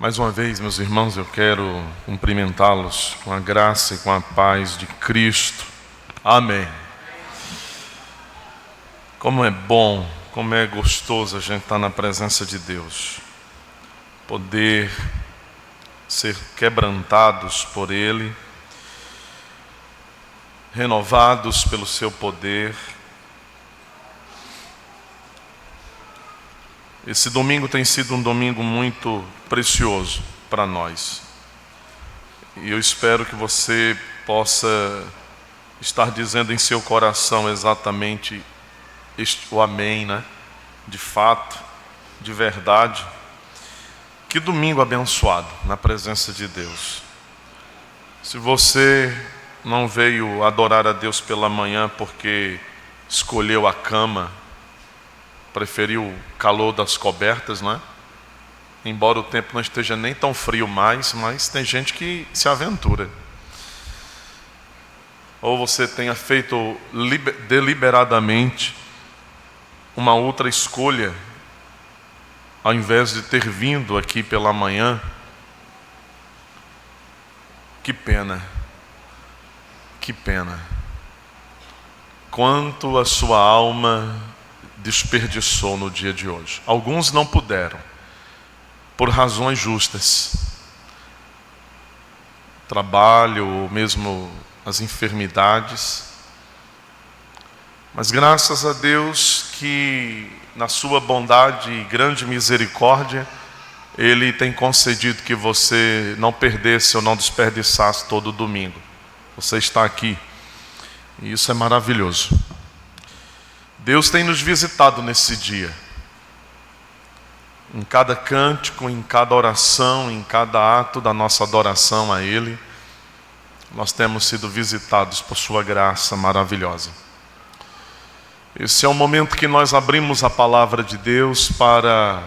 Mais uma vez, meus irmãos, eu quero cumprimentá-los com a graça e com a paz de Cristo. Amém. Como é bom, como é gostoso a gente estar na presença de Deus. Poder ser quebrantados por Ele, renovados pelo seu poder. Esse domingo tem sido um domingo muito precioso para nós. E eu espero que você possa estar dizendo em seu coração exatamente o amém, né? De fato, de verdade. Que domingo abençoado na presença de Deus. Se você não veio adorar a Deus pela manhã porque escolheu a cama, preferiu o calor das cobertas, não é? Embora o tempo não esteja nem tão frio mais, mas tem gente que se aventura. Ou você tenha feito deliberadamente uma outra escolha, ao invés de ter vindo aqui pela manhã. Que pena, que pena. Quanto a sua alma desperdiçou no dia de hoje. Alguns não puderam, por razões justas. Trabalho, ou mesmo as enfermidades. Mas graças a Deus que, na sua bondade e grande misericórdia, Ele tem concedido que você não perdesse ou não desperdiçasse todo domingo. Você está aqui. E isso é maravilhoso. Deus tem nos visitado nesse dia. Em cada cântico, em cada oração, em cada ato da nossa adoração a Ele, nós temos sido visitados por sua graça maravilhosa. Esse é o momento que nós abrimos a palavra de Deus para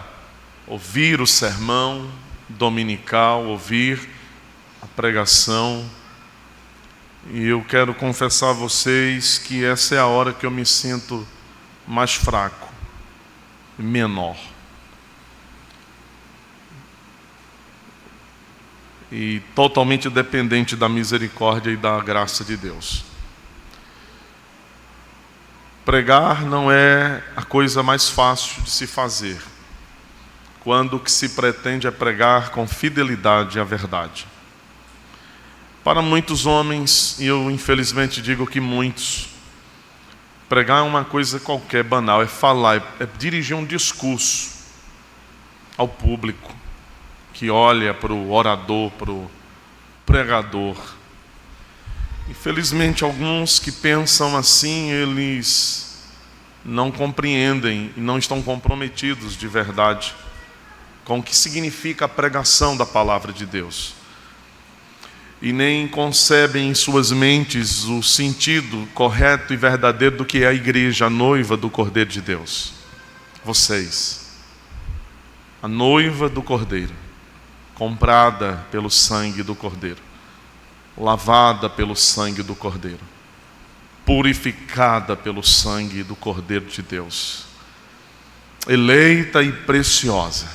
ouvir o sermão dominical, ouvir a pregação. E eu quero confessar a vocês que essa é a hora que eu me sinto mais fraco, menor. E totalmente dependente da misericórdia e da graça de Deus. Pregar não é a coisa mais fácil de se fazer, quando o que se pretende é pregar com fidelidade à verdade. Para muitos homens, e eu infelizmente digo que muitos, pregar é uma coisa qualquer, banal, é falar, é dirigir um discurso ao público, que olha para o orador, para o pregador. Infelizmente, alguns que pensam assim, eles não compreendem e não estão comprometidos de verdade com o que significa a pregação da palavra de Deus. E nem concebem em suas mentes o sentido correto e verdadeiro do que é a igreja, a noiva do Cordeiro de Deus. Vocês, a noiva do Cordeiro, comprada pelo sangue do Cordeiro, lavada pelo sangue do Cordeiro, purificada pelo sangue do Cordeiro de Deus, eleita e preciosa,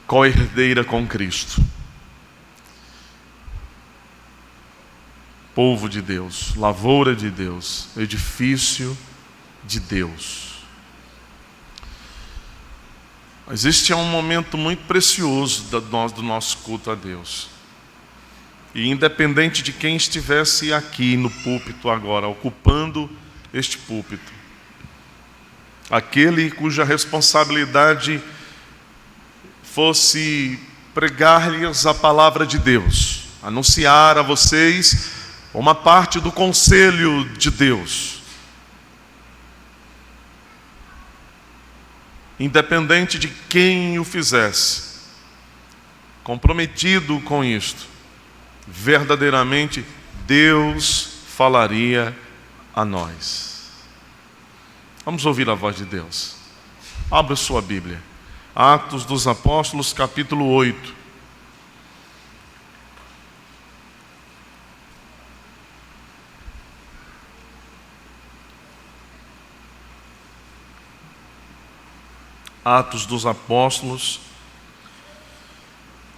co-herdeira com Cristo, povo de Deus, lavoura de Deus, edifício de Deus. Mas este é um momento muito precioso do nosso culto a Deus. E independente de quem estivesse aqui no púlpito agora, ocupando este púlpito, aquele cuja responsabilidade fosse pregar-lhes a palavra de Deus, anunciar a vocês uma parte do conselho de Deus, independente de quem o fizesse, comprometido com isto, verdadeiramente Deus falaria a nós. Vamos ouvir a voz de Deus. Abra sua Bíblia. Atos dos Apóstolos, capítulo 8. Atos dos Apóstolos,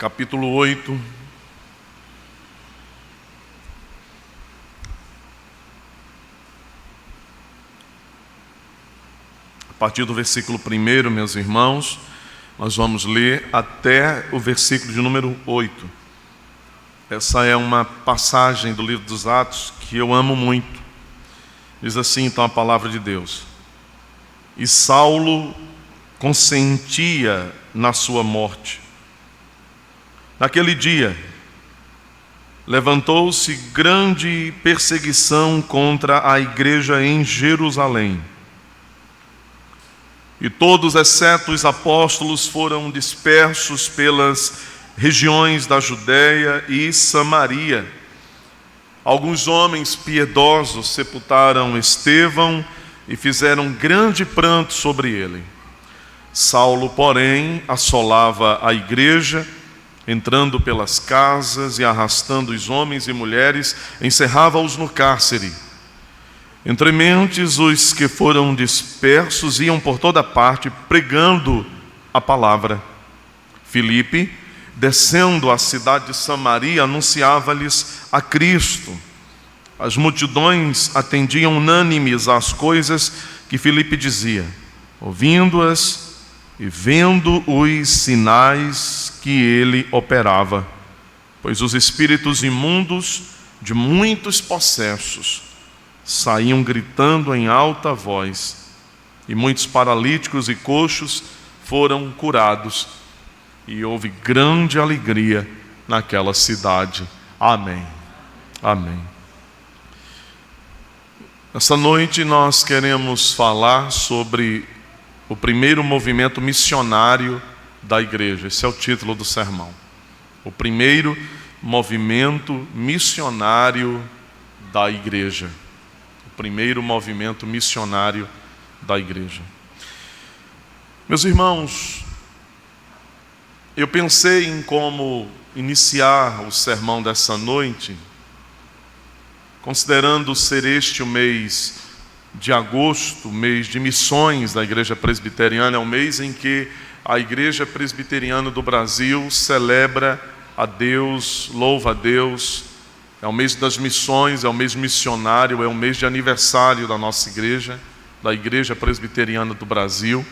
capítulo 8. A partir do versículo 1, meus irmãos, nós vamos ler até o versículo de número 8. Essa é uma passagem do livro dos Atos que eu amo muito. Diz assim então a palavra de Deus: E Saulo consentia na sua morte. Naquele dia, levantou-se grande perseguição contra a igreja em Jerusalém. E todos, exceto os apóstolos, foram dispersos pelas regiões da Judéia e Samaria. Alguns homens piedosos sepultaram Estevão e fizeram grande pranto sobre ele. Saulo, porém, assolava a igreja, entrando pelas casas e arrastando os homens e mulheres, encerrava-os no cárcere. Entre mentes, os que foram dispersos iam por toda parte pregando a palavra. Filipe, descendo à cidade de Samaria, anunciava-lhes a Cristo. As multidões atendiam unânimes às coisas que Filipe dizia, ouvindo-as e vendo os sinais que ele operava, pois os espíritos imundos de muitos possessos saíam gritando em alta voz, e muitos paralíticos e coxos foram curados, e houve grande alegria naquela cidade. Amém. Amém. Essa noite nós queremos falar sobre o primeiro movimento missionário da igreja. Esse é o título do sermão. O primeiro movimento missionário da igreja. O primeiro movimento missionário da igreja. Meus irmãos, eu pensei em como iniciar o sermão dessa noite, considerando ser este o mês de agosto, mês de missões da Igreja Presbiteriana, é um mês em que a Igreja Presbiteriana do Brasil celebra a Deus, louva a Deus. É o mês das missões, é o mês missionário, é o mês de aniversário da nossa igreja, da Igreja Presbiteriana do Brasil.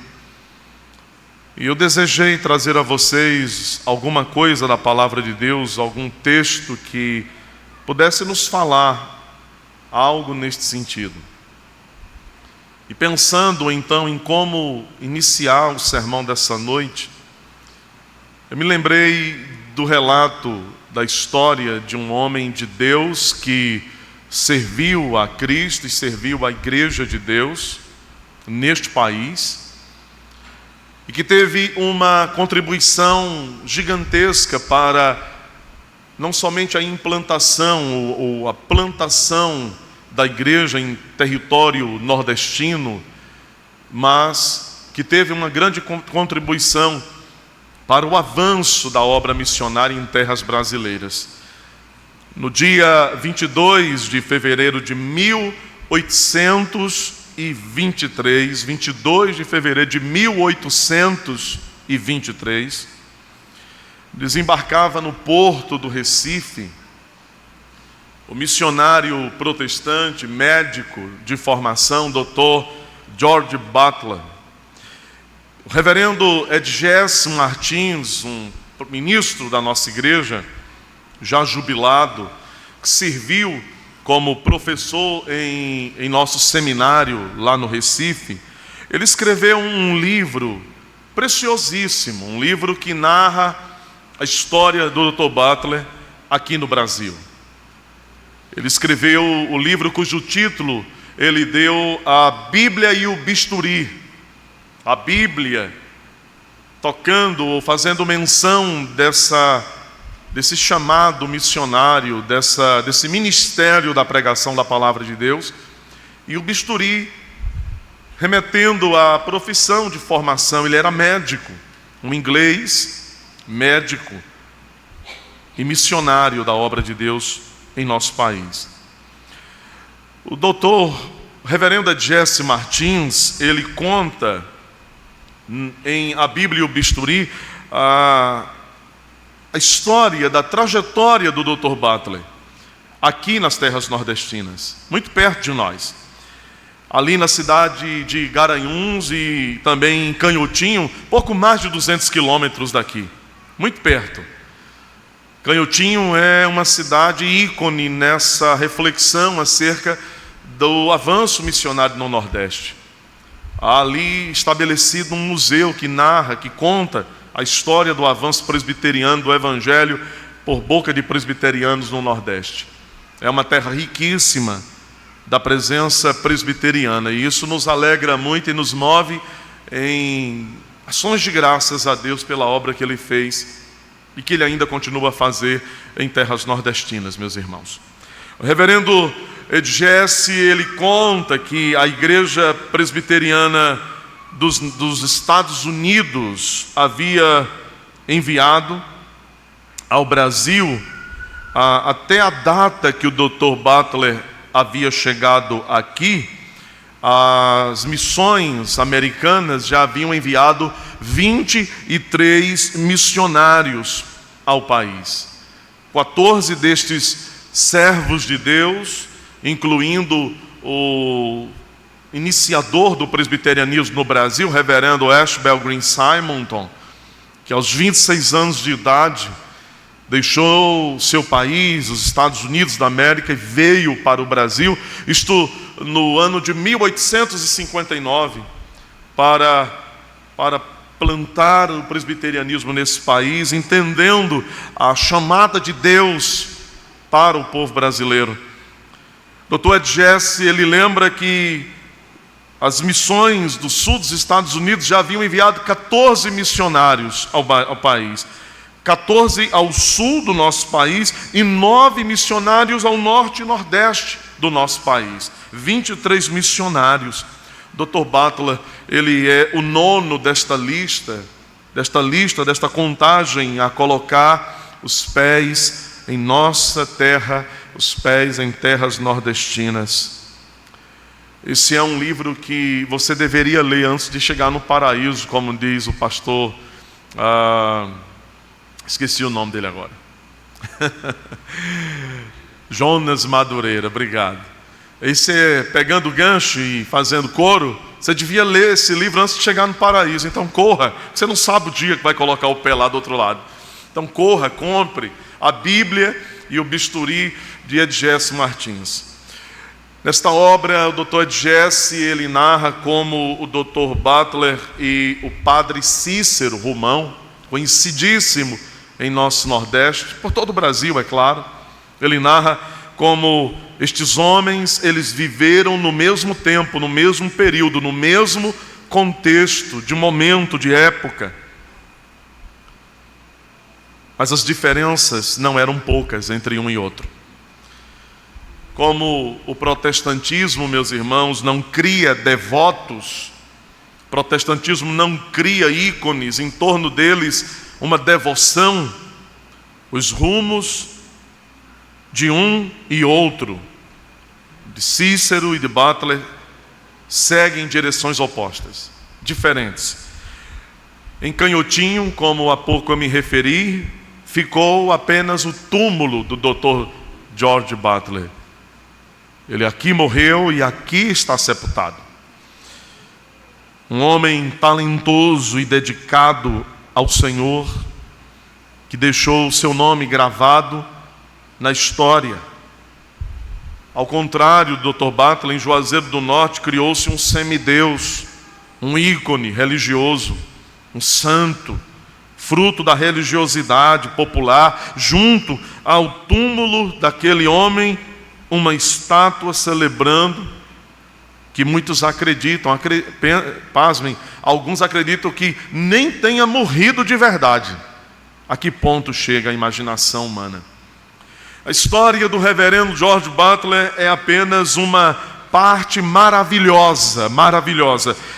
E eu desejei trazer a vocês alguma coisa da palavra de Deus, algum texto que pudesse nos falar algo neste sentido. E pensando então em como iniciar o sermão dessa noite, eu me lembrei do relato da história de um homem de Deus que serviu a Cristo e serviu a Igreja de Deus neste país e que teve uma contribuição gigantesca para não somente a implantação ou a plantação da igreja em território nordestino, mas que teve uma grande contribuição para o avanço da obra missionária em terras brasileiras. No dia 22 de fevereiro de 1823, 22 de fevereiro de 1823, desembarcava no porto do Recife o missionário protestante, médico de formação, Dr. George Butler. O reverendo Edgés Martins, um ministro da nossa igreja, já jubilado, que serviu como professor em nosso seminário lá no Recife, ele escreveu um livro preciosíssimo, um livro que narra a história do Dr. Butler aqui no Brasil. Ele escreveu o livro cujo título ele deu a Bíblia e o Bisturi. A Bíblia, tocando ou fazendo menção desse chamado missionário, desse ministério da pregação da palavra de Deus, e o Bisturi, remetendo à profissão de formação. Ele era médico, um inglês, médico e missionário da obra de Deus em nosso país. O doutor reverendo Jesse Martins, ele conta em A Bíblia e o Bisturi a história da trajetória do Dr. Butler aqui nas terras nordestinas, muito perto de nós. Ali na cidade de Garanhuns e também em Canhotinho, pouco mais de 200 quilômetros daqui, muito perto. Canhotinho é uma cidade ícone nessa reflexão acerca do avanço missionário no Nordeste. Há ali estabelecido um museu que narra, que conta a história do avanço presbiteriano do Evangelho por boca de presbiterianos no Nordeste. É uma terra riquíssima da presença presbiteriana, e isso nos alegra muito e nos move em ações de graças a Deus pela obra que Ele fez e que Ele ainda continua a fazer em terras nordestinas, meus irmãos. O reverendo Edjesse, ele conta que a igreja presbiteriana dos Estados Unidos havia enviado ao Brasil, até a data que o Dr. Butler havia chegado aqui, as missões americanas já haviam enviado 23 missionários ao país. 14 destes servos de Deus, incluindo o iniciador do presbiterianismo no Brasil, o reverendo Ashbel Green Simonton, que aos 26 anos de idade deixou seu país, os Estados Unidos da América, e veio para o Brasil, isto no ano de 1859, para plantar o presbiterianismo nesse país, entendendo a chamada de Deus para o povo brasileiro. Dr. Edjesse, ele lembra que as missões do sul dos Estados Unidos já haviam enviado 14 missionários ao país. 14 ao sul do nosso país e 9 missionários ao norte e nordeste do nosso país. 23 missionários. Dr. Butler, ele é o nono desta contagem a colocar os pés em nossa terra, os pés em terras nordestinas. Esse é um livro que você deveria ler antes de chegar no paraíso, como diz o pastor... esqueci o nome dele agora. Jonas Madureira, obrigado. Esse pegando gancho e fazendo coro, você devia ler esse livro antes de chegar no paraíso. Então corra, você não sabe o dia que vai colocar o pé lá do outro lado. Então corra, compre a Bíblia e o bisturi de Edjesse Martins. Nesta obra, o Dr. Edjesse, ele narra como o Dr. Butler e o padre Cícero Romão, conhecidíssimo em nosso Nordeste, por todo o Brasil, é claro. Ele narra como estes homens, eles viveram no mesmo tempo, no mesmo período, no mesmo contexto, de momento, de época. Mas as diferenças não eram poucas entre um e outro. Como o protestantismo, meus irmãos, não cria devotos, o protestantismo não cria ícones em torno deles, uma devoção, os rumos de um e outro, de Cícero e de Butler, seguem em direções opostas, diferentes. Em Canhotinho, como há pouco eu me referi, ficou apenas o túmulo do Dr. George Butler. Ele aqui morreu e aqui está sepultado. Um homem talentoso e dedicado ao Senhor, que deixou o seu nome gravado na história. Ao contrário do Dr. Butler, em Juazeiro do Norte criou-se um semideus, um ícone religioso, um santo, fruto da religiosidade popular, junto ao túmulo daquele homem, uma estátua celebrando, que muitos acreditam, pasmem, alguns acreditam que nem tenha morrido de verdade. A que ponto chega a imaginação humana? A história do reverendo George Butler é apenas uma parte maravilhosa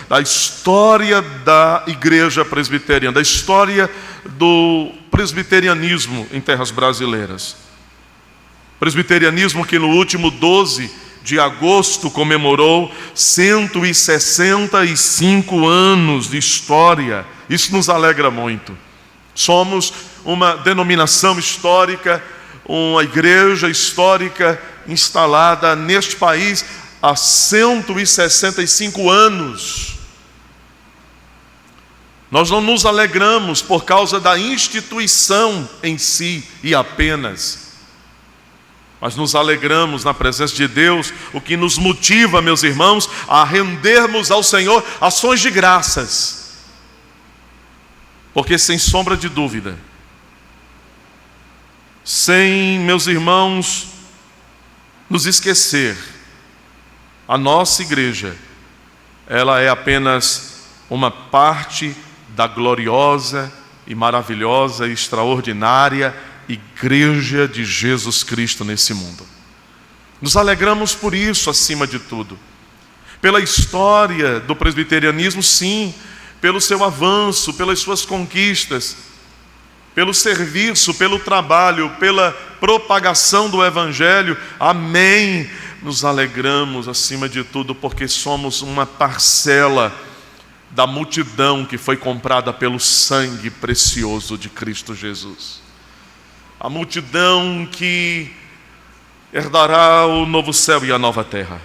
da história da igreja presbiteriana, da história do presbiterianismo em terras brasileiras. Presbiterianismo que no último 12 de agosto comemorou 165 anos de história. Isso nos alegra muito. Somos uma denominação histórica, uma igreja histórica instalada neste país há 165 anos. Nós não nos alegramos por causa da instituição em si e apenas, mas nos alegramos na presença de Deus, o que nos motiva, meus irmãos, a rendermos ao Senhor ações de graças. Porque sem sombra de dúvida, sem, meus irmãos, nos esquecer, a nossa igreja, ela é apenas uma parte da gloriosa e maravilhosa e extraordinária igreja de Jesus Cristo nesse mundo. Nos alegramos por isso, acima de tudo. Pela história do presbiterianismo, sim, pelo seu avanço, pelas suas conquistas, pelo serviço, pelo trabalho, pela propagação do Evangelho, amém. Nos alegramos acima de tudo porque somos uma parcela da multidão que foi comprada pelo sangue precioso de Cristo Jesus. A multidão que herdará o novo céu e a nova terra.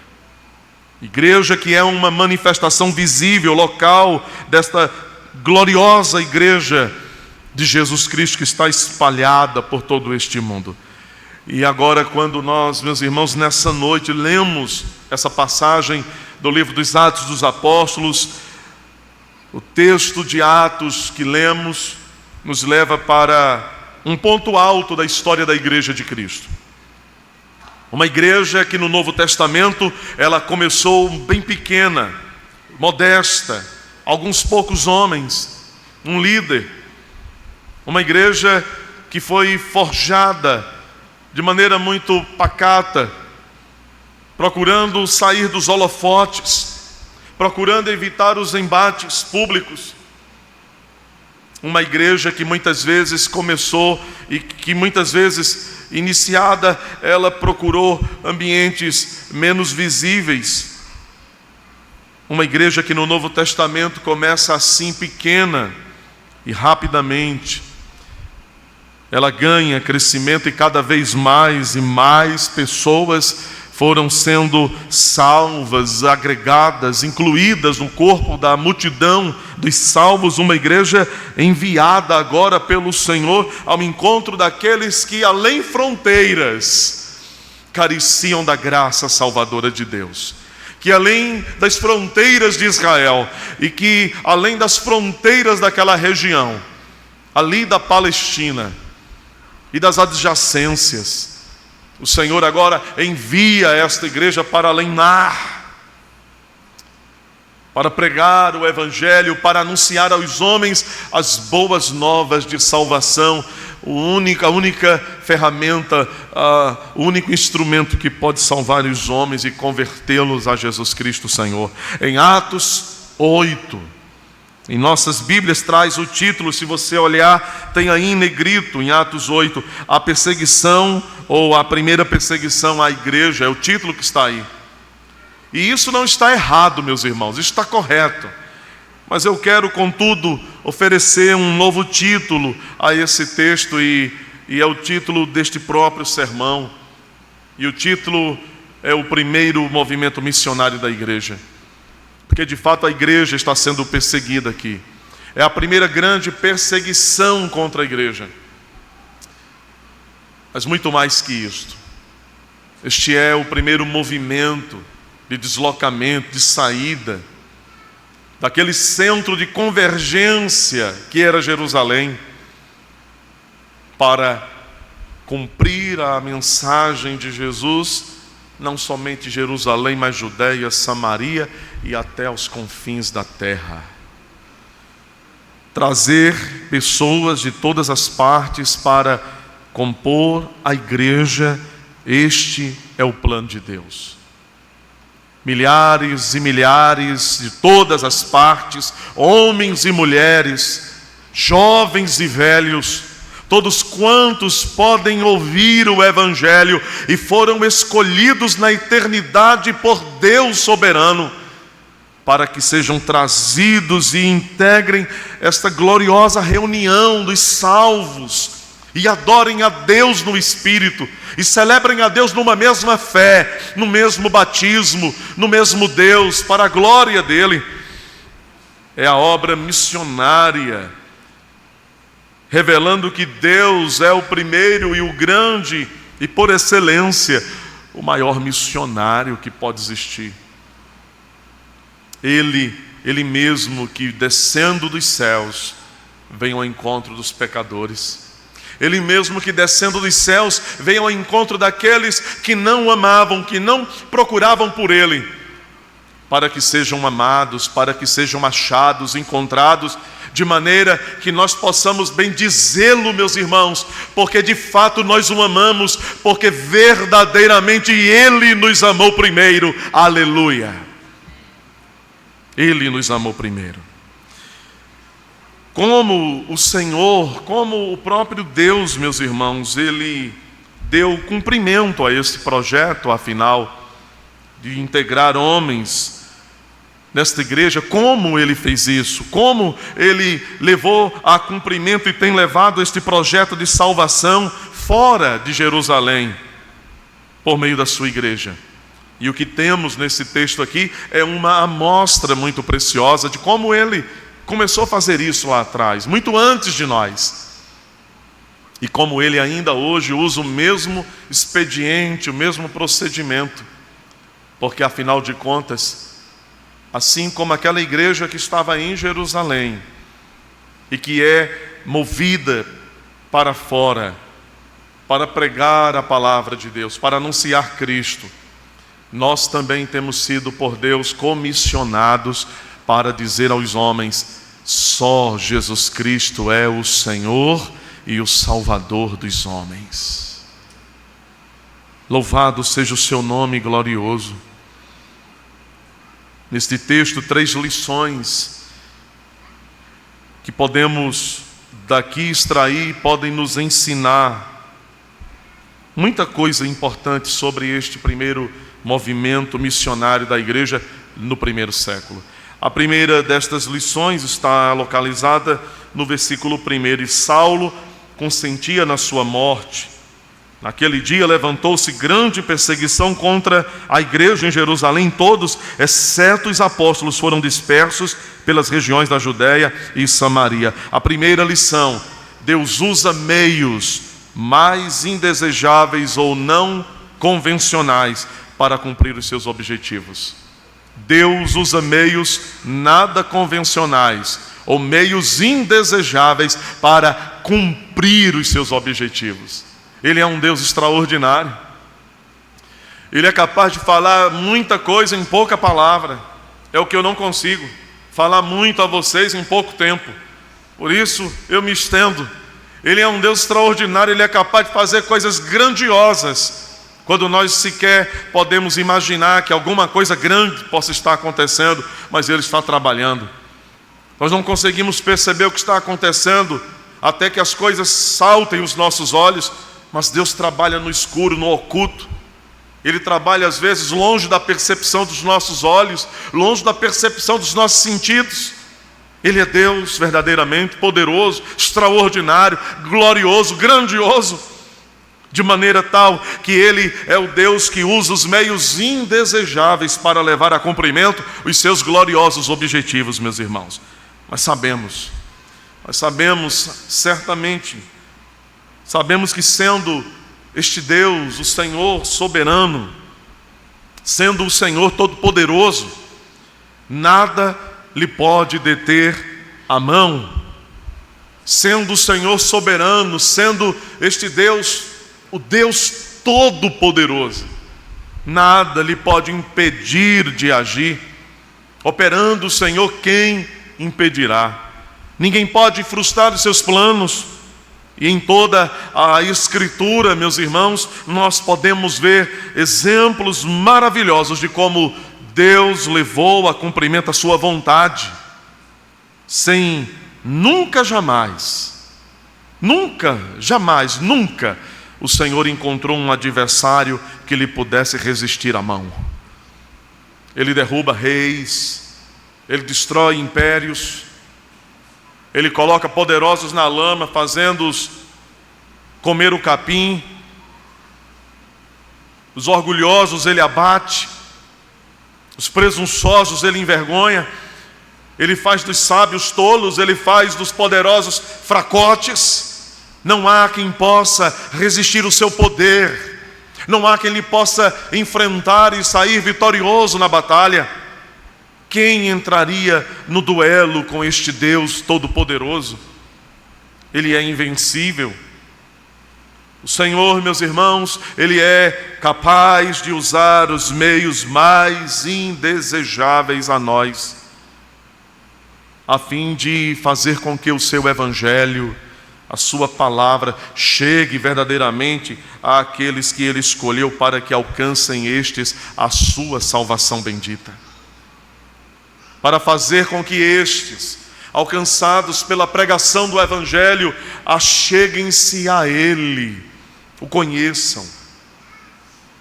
Igreja que é uma manifestação visível, local, desta gloriosa igreja de Jesus Cristo que está espalhada por todo este mundo. E agora, quando nós, meus irmãos, nessa noite lemos essa passagem do livro dos Atos dos Apóstolos, o texto de Atos que lemos nos leva para um ponto alto da história da igreja de Cristo. Uma igreja que no Novo Testamento ela começou bem pequena, modesta, alguns poucos homens, um líder. Uma igreja que foi forjada de maneira muito pacata, procurando sair dos holofotes, procurando evitar os embates públicos. Uma igreja que muitas vezes começou e que muitas vezes iniciada, ela procurou ambientes menos visíveis. Uma igreja que no Novo Testamento começa assim pequena e rapidamente ela ganha crescimento e cada vez mais e mais pessoas foram sendo salvas, agregadas, incluídas no corpo da multidão dos salvos. Uma igreja enviada agora pelo Senhor ao encontro daqueles que além fronteiras careciam da graça salvadora de Deus, que além das fronteiras de Israel e que além das fronteiras daquela região, ali da Palestina e das adjacências, o Senhor agora envia esta igreja para além mar, para pregar o Evangelho, para anunciar aos homens as boas novas de salvação, a única ferramenta, o único instrumento que pode salvar os homens e convertê-los a Jesus Cristo Senhor. Em Atos 8, em nossas Bíblias traz o título, se você olhar, tem aí em negrito, em Atos 8, a perseguição, ou a primeira perseguição à igreja, é o título que está aí. E isso não está errado, meus irmãos, isso está correto. Mas eu quero, contudo, oferecer um novo título a esse texto, e é o título deste próprio sermão. E o título é o primeiro movimento missionário da igreja. Porque de fato a igreja está sendo perseguida aqui. É a primeira grande perseguição contra a igreja. Mas muito mais que isto. Este é o primeiro movimento de deslocamento, de saída daquele centro de convergência que era Jerusalém, para cumprir a mensagem de Jesus, não somente Jerusalém, mas Judeia, Samaria e até os confins da terra. Trazer pessoas de todas as partes para compor a igreja, este é o plano de Deus. Milhares e milhares de todas as partes, homens e mulheres, jovens e velhos, todos quantos podem ouvir o Evangelho e foram escolhidos na eternidade por Deus soberano para que sejam trazidos e integrem esta gloriosa reunião dos salvos e adorem a Deus no Espírito e celebrem a Deus numa mesma fé, no mesmo batismo, no mesmo Deus, para a glória dele. É a obra missionária, revelando que Deus é o primeiro e o grande e por excelência o maior missionário que pode existir. Ele mesmo que descendo dos céus vem ao encontro dos pecadores. Ele mesmo que descendo dos céus vem ao encontro daqueles que não o amavam, que não procuravam por ele, para que sejam amados, para que sejam achados, encontrados, de maneira que nós possamos bendizê-lo, meus irmãos, porque de fato nós o amamos, porque verdadeiramente ele nos amou primeiro. Aleluia! Ele nos amou primeiro. Como o Senhor, como o próprio Deus, meus irmãos, ele deu cumprimento a esse projeto, afinal, de integrar homens nesta igreja. Como ele fez isso? Como ele levou a cumprimento e tem levado este projeto de salvação fora de Jerusalém, por meio da sua igreja? E o que temos nesse texto aqui é uma amostra muito preciosa de como ele começou a fazer isso lá atrás, muito antes de nós. E como ele ainda hoje usa o mesmo expediente, o mesmo procedimento. Porque afinal de contas, assim como aquela igreja que estava em Jerusalém e que é movida para fora, para pregar a palavra de Deus, para anunciar Cristo, nós também temos sido por Deus comissionados para dizer aos homens: só Jesus Cristo é o Senhor e o Salvador dos homens. Louvado seja o seu nome glorioso. Neste texto, 3 lições que podemos daqui extrair, podem nos ensinar muita coisa importante sobre este primeiro movimento missionário da igreja no primeiro século. A primeira destas lições está localizada no versículo 1. E Saulo consentia na sua morte. Naquele dia levantou-se grande perseguição contra a igreja em Jerusalém. Todos, exceto os apóstolos, foram dispersos pelas regiões da Judéia e Samaria. A primeira lição: Deus usa meios mais indesejáveis ou não convencionais para cumprir os seus objetivos. Deus usa meios nada convencionais ou meios indesejáveis para cumprir os seus objetivos. Ele é um Deus extraordinário. Ele é capaz de falar muita coisa em pouca palavra. É o que eu não consigo, falar muito a vocês em pouco tempo. Por isso eu me estendo. Ele é um Deus extraordinário. Ele é capaz de fazer coisas grandiosas quando nós sequer podemos imaginar que alguma coisa grande possa estar acontecendo, mas Ele está trabalhando. Nós não conseguimos perceber o que está acontecendo até que as coisas saltem os nossos olhos, mas Deus trabalha no escuro, no oculto. Ele trabalha às vezes longe da percepção dos nossos olhos, longe da percepção dos nossos sentidos. Ele é Deus verdadeiramente poderoso, extraordinário, glorioso, grandioso, de maneira tal que Ele é o Deus que usa os meios indesejáveis para levar a cumprimento os seus gloriosos objetivos, meus irmãos. Nós sabemos certamente, sabemos que sendo este Deus, o Senhor soberano, sendo o Senhor todo-poderoso, nada lhe pode deter a mão. Sendo o Senhor soberano, sendo este Deus o Deus todo-poderoso, nada lhe pode impedir de agir. Operando o Senhor, quem impedirá? Ninguém pode frustrar os seus planos. E em toda a Escritura, meus irmãos, nós podemos ver exemplos maravilhosos de como Deus levou a cumprimento a sua vontade, sem nunca o Senhor encontrou um adversário que lhe pudesse resistir à mão. Ele derruba reis, Ele destrói impérios, ele coloca poderosos na lama, fazendo-os comer o capim. Os orgulhosos ele abate, os presunçosos ele envergonha, ele faz dos sábios tolos, ele faz dos poderosos fracotes. Não há quem possa resistir ao seu poder, não há quem lhe possa enfrentar e sair vitorioso na batalha. Quem entraria no duelo com este Deus Todo-Poderoso? Ele é invencível. O Senhor, meus irmãos, Ele é capaz de usar os meios mais indesejáveis a nós, a fim de fazer com que o seu Evangelho, a sua palavra, chegue verdadeiramente àqueles que Ele escolheu para que alcancem estes a sua salvação bendita. Para fazer com que estes, alcançados pela pregação do Evangelho, acheguem-se a Ele, o conheçam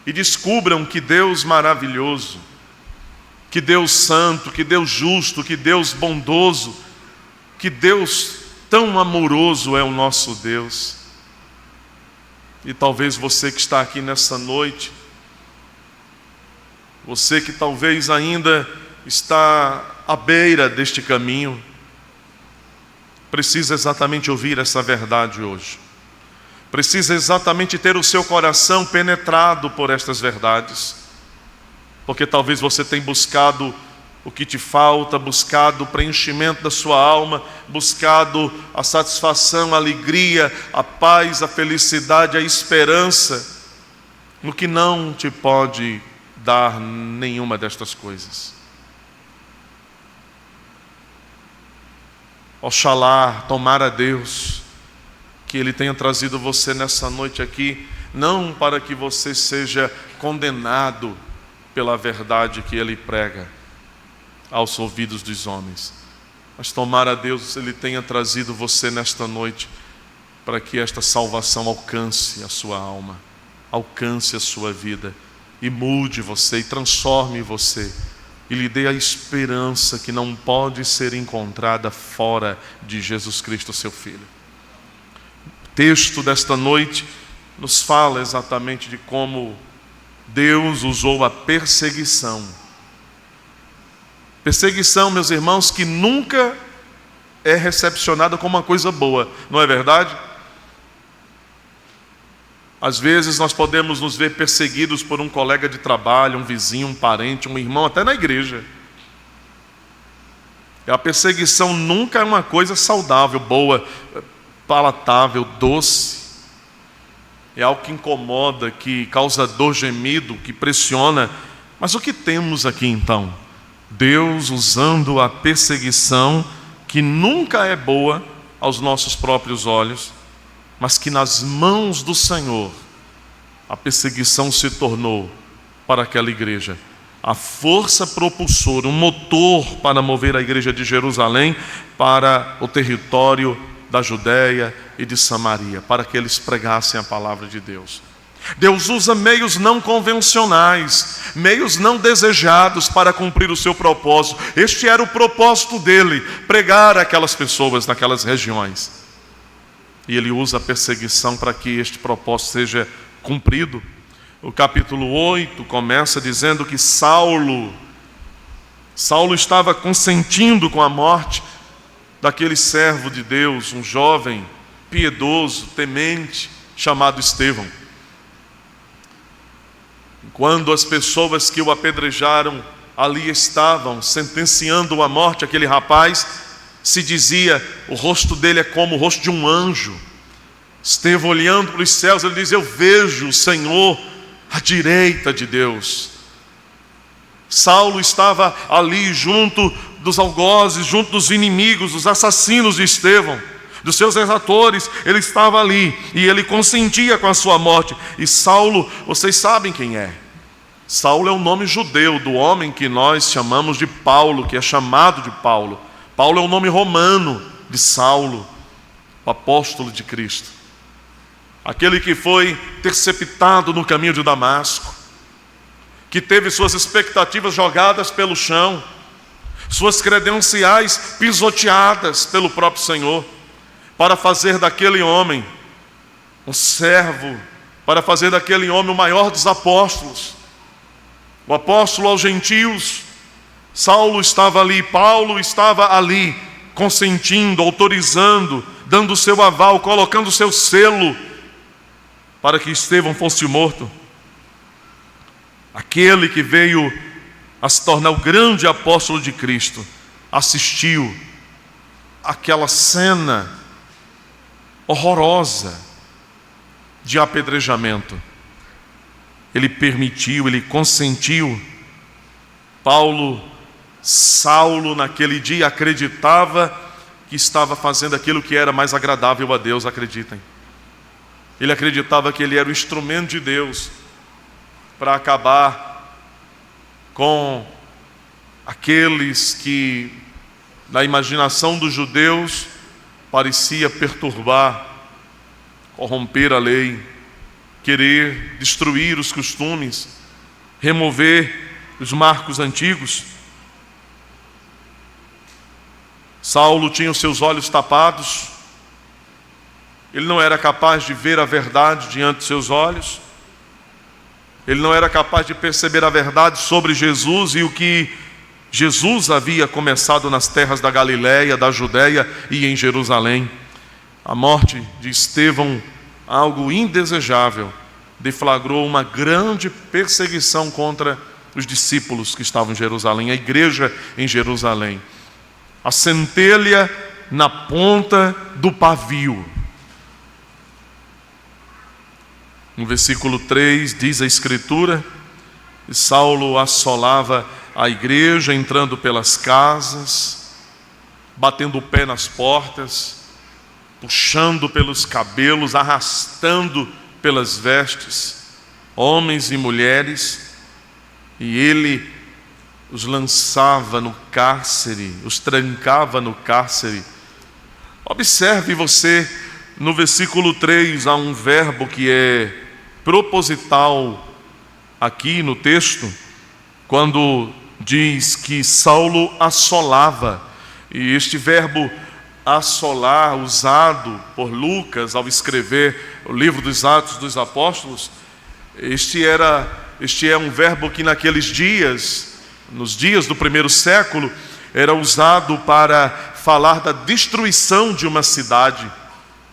e descubram que Deus maravilhoso, que Deus santo, que Deus justo, que Deus bondoso, que Deus tão amoroso é o nosso Deus. E talvez você que está aqui nessa noite, você que talvez ainda está à beira deste caminho, precisa exatamente ouvir essa verdade hoje. Precisa exatamente ter o seu coração penetrado por estas verdades, porque talvez você tenha buscado o que te falta, buscado o preenchimento da sua alma, buscado a satisfação, a alegria, a paz, a felicidade, a esperança, no que não te pode dar nenhuma destas coisas. Oxalá, tomara a Deus, que Ele tenha trazido você nessa noite aqui, não para que você seja condenado pela verdade que Ele prega aos ouvidos dos homens, mas tomara a Deus, Ele tenha trazido você nesta noite para que esta salvação alcance a sua alma, alcance a sua vida e mude você e transforme você e lhe dê a esperança que não pode ser encontrada fora de Jesus Cristo, seu Filho. O texto desta noite nos fala exatamente de como Deus usou a perseguição. Perseguição, meus irmãos, que nunca é recepcionada como uma coisa boa, não é verdade? Às vezes nós podemos nos ver perseguidos por um colega de trabalho, um vizinho, um parente, um irmão, até na igreja. E a perseguição nunca é uma coisa saudável, boa, palatável, doce. É algo que incomoda, que causa dor, gemido, que pressiona. Mas o que temos aqui então? Deus usando a perseguição, que nunca é boa aos nossos próprios olhos, mas que nas mãos do Senhor a perseguição se tornou para aquela igreja a força propulsora, um motor para mover a igreja de Jerusalém para o território da Judéia e de Samaria, para que eles pregassem a palavra de Deus. Deus usa meios não convencionais, meios não desejados para cumprir o seu propósito. Este era o propósito dele, pregar aquelas pessoas naquelas regiões. E ele usa a perseguição para que este propósito seja cumprido. O capítulo 8 começa dizendo que Saulo estava consentindo com a morte daquele servo de Deus, um jovem piedoso, temente, chamado Estevão. Quando as pessoas que o apedrejaram ali estavam sentenciando à morte aquele rapaz, se dizia, o rosto dele é como o rosto de um anjo. Estevão, olhando para os céus, ele diz: eu vejo o Senhor à direita de Deus. Saulo estava ali junto dos algozes, junto dos inimigos, dos assassinos de Estevão, dos seus exatores. Ele estava ali e ele consentia com a sua morte. E Saulo, vocês sabem quem é? Saulo é o nome judeu do homem que nós chamamos de Paulo, que é chamado de Paulo. Paulo é o nome romano de Saulo, o apóstolo de Cristo. Aquele que foi interceptado no caminho de Damasco, que teve suas expectativas jogadas pelo chão, suas credenciais pisoteadas pelo próprio Senhor, para fazer daquele homem um servo, para fazer daquele homem o maior dos apóstolos, o apóstolo aos gentios. Saulo estava ali, Paulo estava ali, consentindo, autorizando, dando o seu aval, colocando o seu selo, para que Estevão fosse morto. Aquele que veio a se tornar o grande apóstolo de Cristo, assistiu aquela cena horrorosa de apedrejamento. Ele permitiu, ele consentiu. Saulo naquele dia acreditava que estava fazendo aquilo que era mais agradável a Deus, acreditem. Ele acreditava que ele era o instrumento de Deus para acabar com aqueles que, na imaginação dos judeus, parecia perturbar, corromper a lei, querer destruir os costumes, remover os marcos antigos. Saulo tinha os seus olhos tapados, ele não era capaz de ver a verdade diante de seus olhos, ele não era capaz de perceber a verdade sobre Jesus e o que Jesus havia começado nas terras da Galiléia, da Judéia e em Jerusalém. A morte de Estevão, algo indesejável, deflagrou uma grande perseguição contra os discípulos que estavam em Jerusalém, a igreja em Jerusalém. A centelha na ponta do pavio. No versículo 3 diz a Escritura: Saulo assolava a igreja, entrando pelas casas, batendo o pé nas portas, puxando pelos cabelos, arrastando pelas vestes, homens e mulheres, e ele os lançava no cárcere, os trancava no cárcere. Observe você, no versículo 3, há um verbo que é proposital aqui no texto, quando diz que Saulo assolava. E este verbo assolar, usado por Lucas ao escrever o livro dos Atos dos Apóstolos, este é um verbo que naqueles dias, nos dias do primeiro século, era usado para falar da destruição de uma cidade,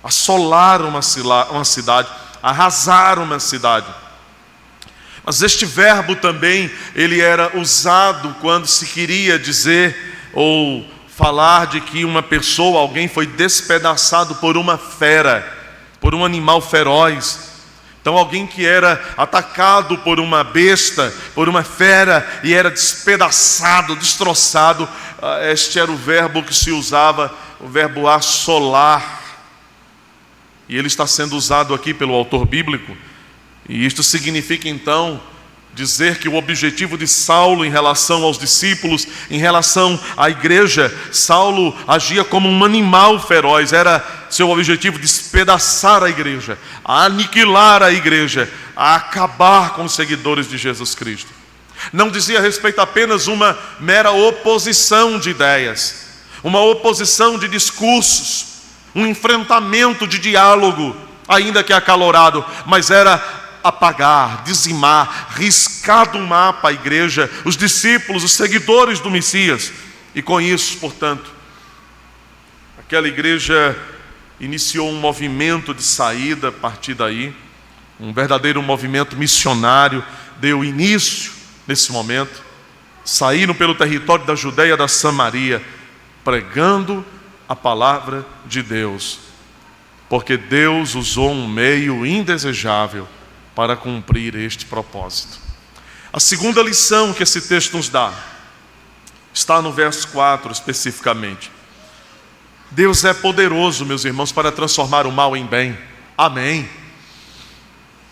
assolar uma cidade, arrasar uma cidade. Mas este verbo também, ele era usado quando se queria dizer ou falar de que uma pessoa, alguém foi despedaçado por uma fera, por um animal feroz. Então alguém que era atacado por uma besta, por uma fera, e era despedaçado, destroçado, este era o verbo que se usava, o verbo assolar. E ele está sendo usado aqui pelo autor bíblico. E isto significa então dizer que o objetivo de Saulo em relação aos discípulos, em relação à igreja, Saulo agia como um animal feroz. Era seu objetivo despedaçar a igreja, a aniquilar a igreja, a acabar com os seguidores de Jesus Cristo. Não dizia respeito apenas uma mera oposição de ideias, uma oposição de discursos, um enfrentamento de diálogo, ainda que acalorado, mas era apagar, dizimar, riscar do mapa a igreja, os discípulos, os seguidores do Messias. E com isso, portanto, aquela igreja iniciou um movimento de saída a partir daí, um verdadeiro movimento missionário deu início nesse momento. Saíram pelo território da Judéia e da Samaria, pregando a palavra de Deus, porque Deus usou um meio indesejável para cumprir este propósito. A segunda lição que esse texto nos dá está no verso 4 especificamente. Deus é poderoso, meus irmãos, para transformar o mal em bem. Amém.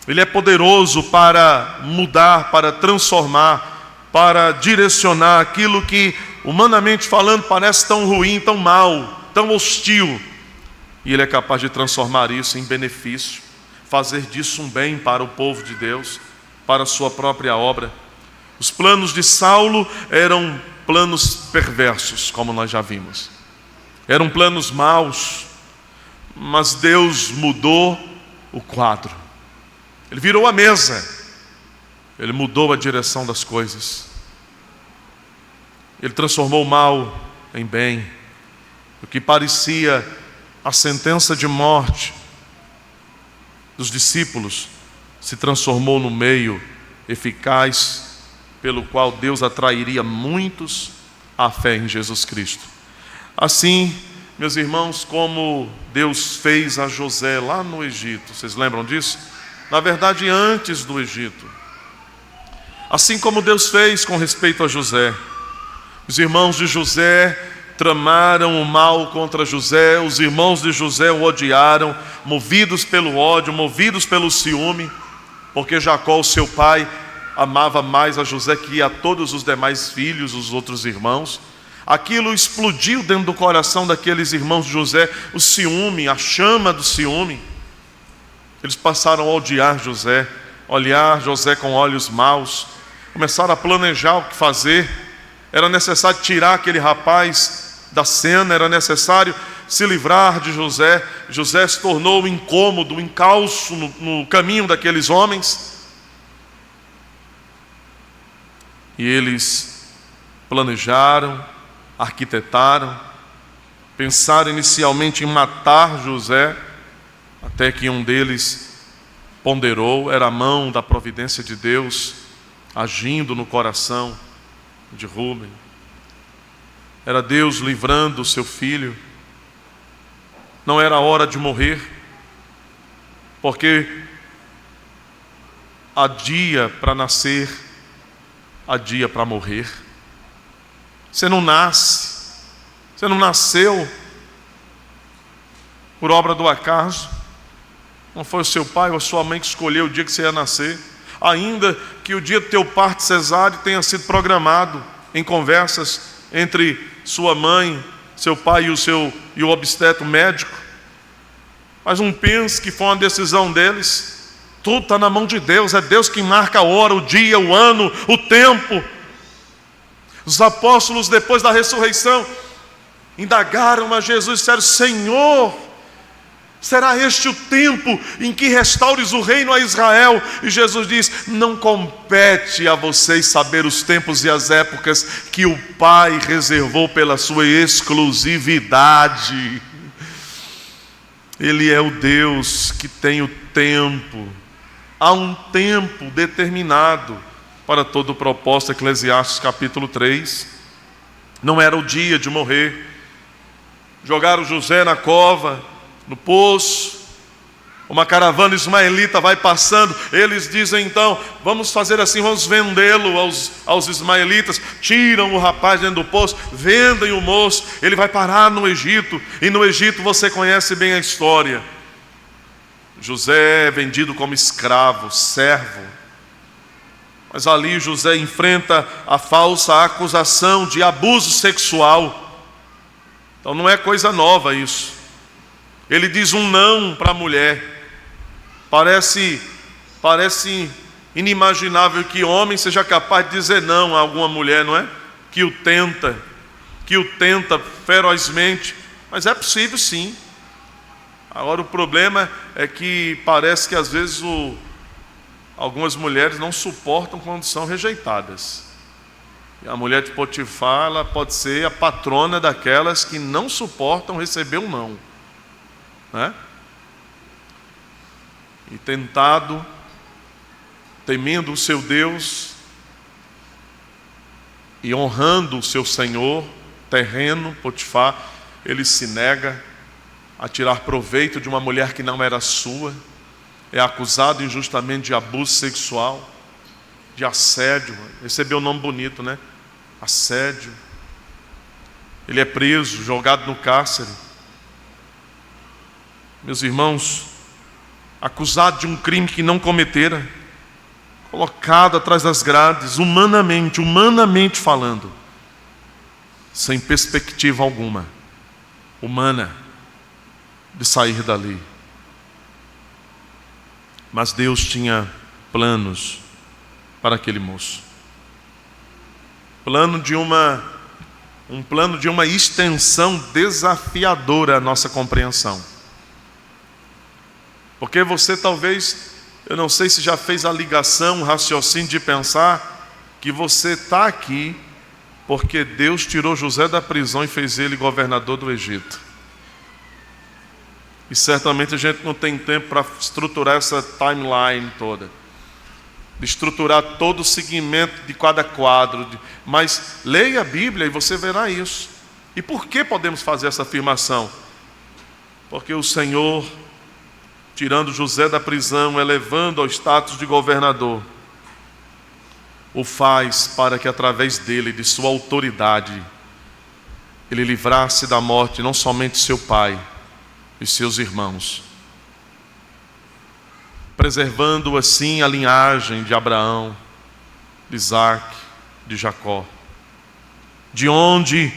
Ele é poderoso para mudar, para transformar, para direcionar aquilo que, humanamente falando, parece tão ruim, tão mal, tão hostil. E Ele é capaz de transformar isso em benefício, fazer disso um bem para o povo de Deus, para a sua própria obra. Os planos de Saulo eram planos perversos, como nós já vimos. Eram planos maus, mas Deus mudou o quadro. Ele virou a mesa. Ele mudou a direção das coisas. Ele transformou o mal em bem. O que parecia a sentença de morte dos discípulos se transformou no meio eficaz pelo qual Deus atrairia muitos à fé em Jesus Cristo. Assim, meus irmãos, como Deus fez a José lá no Egito, vocês lembram disso? Na verdade, antes do Egito. Assim como Deus fez com respeito a José. Os irmãos de José tramaram o mal contra José, os irmãos de José o odiaram, movidos pelo ódio, movidos pelo ciúme, porque Jacó, o seu pai, amava mais a José que a todos os demais filhos, os outros irmãos. Aquilo explodiu dentro do coração daqueles irmãos de José, o ciúme, a chama do ciúme. Eles passaram a odiar José, olhar José com olhos maus, começaram a planejar o que fazer. Era necessário tirar aquele rapaz da cena, era necessário se livrar de José. José se tornou incômodo, um encalço no caminho daqueles homens. E eles planejaram, arquitetaram, pensaram inicialmente em matar José, até que um deles ponderou, era a mão da providência de Deus agindo no coração de Rúben. Era Deus livrando o seu filho. Não era a hora de morrer, porque há dia para nascer, há dia para morrer. Você não nasce, você não nasceu por obra do acaso. Não foi o seu pai ou a sua mãe que escolheu o dia que você ia nascer. Ainda que o dia do teu parto cesáreo tenha sido programado em conversas entre sua mãe, seu pai e o obstetra médico. Mas não pense que foi uma decisão deles. Tudo está na mão de Deus. É Deus que marca a hora, o dia, o ano, o tempo. Os apóstolos, depois da ressurreição, indagaram a Jesus e disseram: Senhor, será este o tempo em que restaures o reino a Israel? E Jesus diz: não compete a vocês saber os tempos e as épocas que o Pai reservou pela sua exclusividade. Ele é o Deus que tem o tempo. Há um tempo determinado para todo o propósito. Eclesiastes capítulo 3. Não era o dia de morrer. Jogaram José na cova, no poço. Uma caravana ismaelita vai passando. Eles dizem então: vamos fazer assim, vamos vendê-lo aos ismaelitas. Tiram o rapaz dentro do poço, vendem o moço. Ele vai parar no Egito. E no Egito você conhece bem a história. José é vendido como escravo, servo. Mas ali José enfrenta a falsa acusação de abuso sexual. Então não é coisa nova isso. Ele diz um não para a mulher. Parece inimaginável que homem seja capaz de dizer não a alguma mulher, não é? Que o tenta ferozmente. Mas é possível sim. Agora o problema é que parece que às vezes algumas mulheres não suportam quando são rejeitadas. E a mulher de Potifar, ela pode ser a patrona daquelas que não suportam receber um não, né? E tentado, temendo o seu Deus e honrando o seu senhor terreno, Potifar, ele se nega a tirar proveito de uma mulher que não era sua. É acusado injustamente de abuso sexual, de assédio. Recebeu um nome bonito, né? Assédio. Ele é preso, jogado no cárcere. Meus irmãos, acusado de um crime que não cometera, colocado atrás das grades, humanamente falando, sem perspectiva alguma humana de sair dali. Mas Deus tinha planos para aquele moço. Plano de uma um plano de uma extensão desafiadora à nossa compreensão. Porque você talvez, eu não sei se já fez a ligação, o raciocínio de pensar que você está aqui porque Deus tirou José da prisão e fez ele governador do Egito. E certamente a gente não tem tempo para estruturar essa timeline toda, de estruturar todo o segmento de cada quadro, mas leia a Bíblia e você verá isso. E por que podemos fazer essa afirmação? Porque o Senhor, tirando José da prisão, elevando ao status de governador, o faz para que através dele, de sua autoridade, ele livrasse da morte não somente seu pai e seus irmãos, preservando assim a linhagem de Abraão, de Isaac, de Jacó, de onde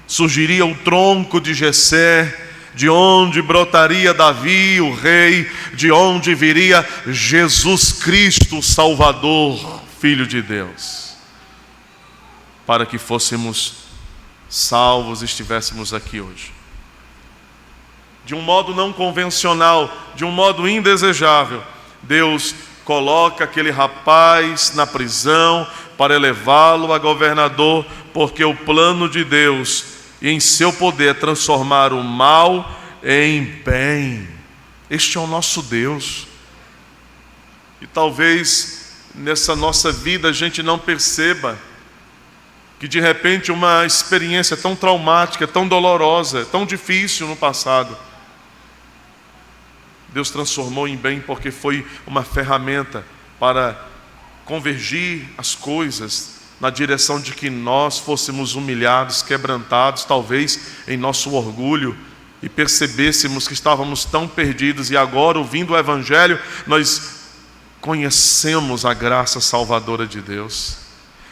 surgiria o tronco de Jessé, de onde brotaria Davi, o rei, de onde viria Jesus Cristo, o Salvador, Filho de Deus, para que fôssemos salvos e estivéssemos aqui hoje. De um modo não convencional, de um modo indesejável, Deus coloca aquele rapaz na prisão para elevá-lo a governador, porque o plano de Deus e em seu poder é transformar o mal em bem. Este é o nosso Deus. E talvez nessa nossa vida a gente não perceba que de repente uma experiência tão traumática, tão dolorosa, tão difícil no passado, Deus transformou em bem, porque foi uma ferramenta para convergir as coisas na direção de que nós fôssemos humilhados, quebrantados, talvez em nosso orgulho, e percebêssemos que estávamos tão perdidos, e agora, ouvindo o Evangelho, nós conhecemos a graça salvadora de Deus.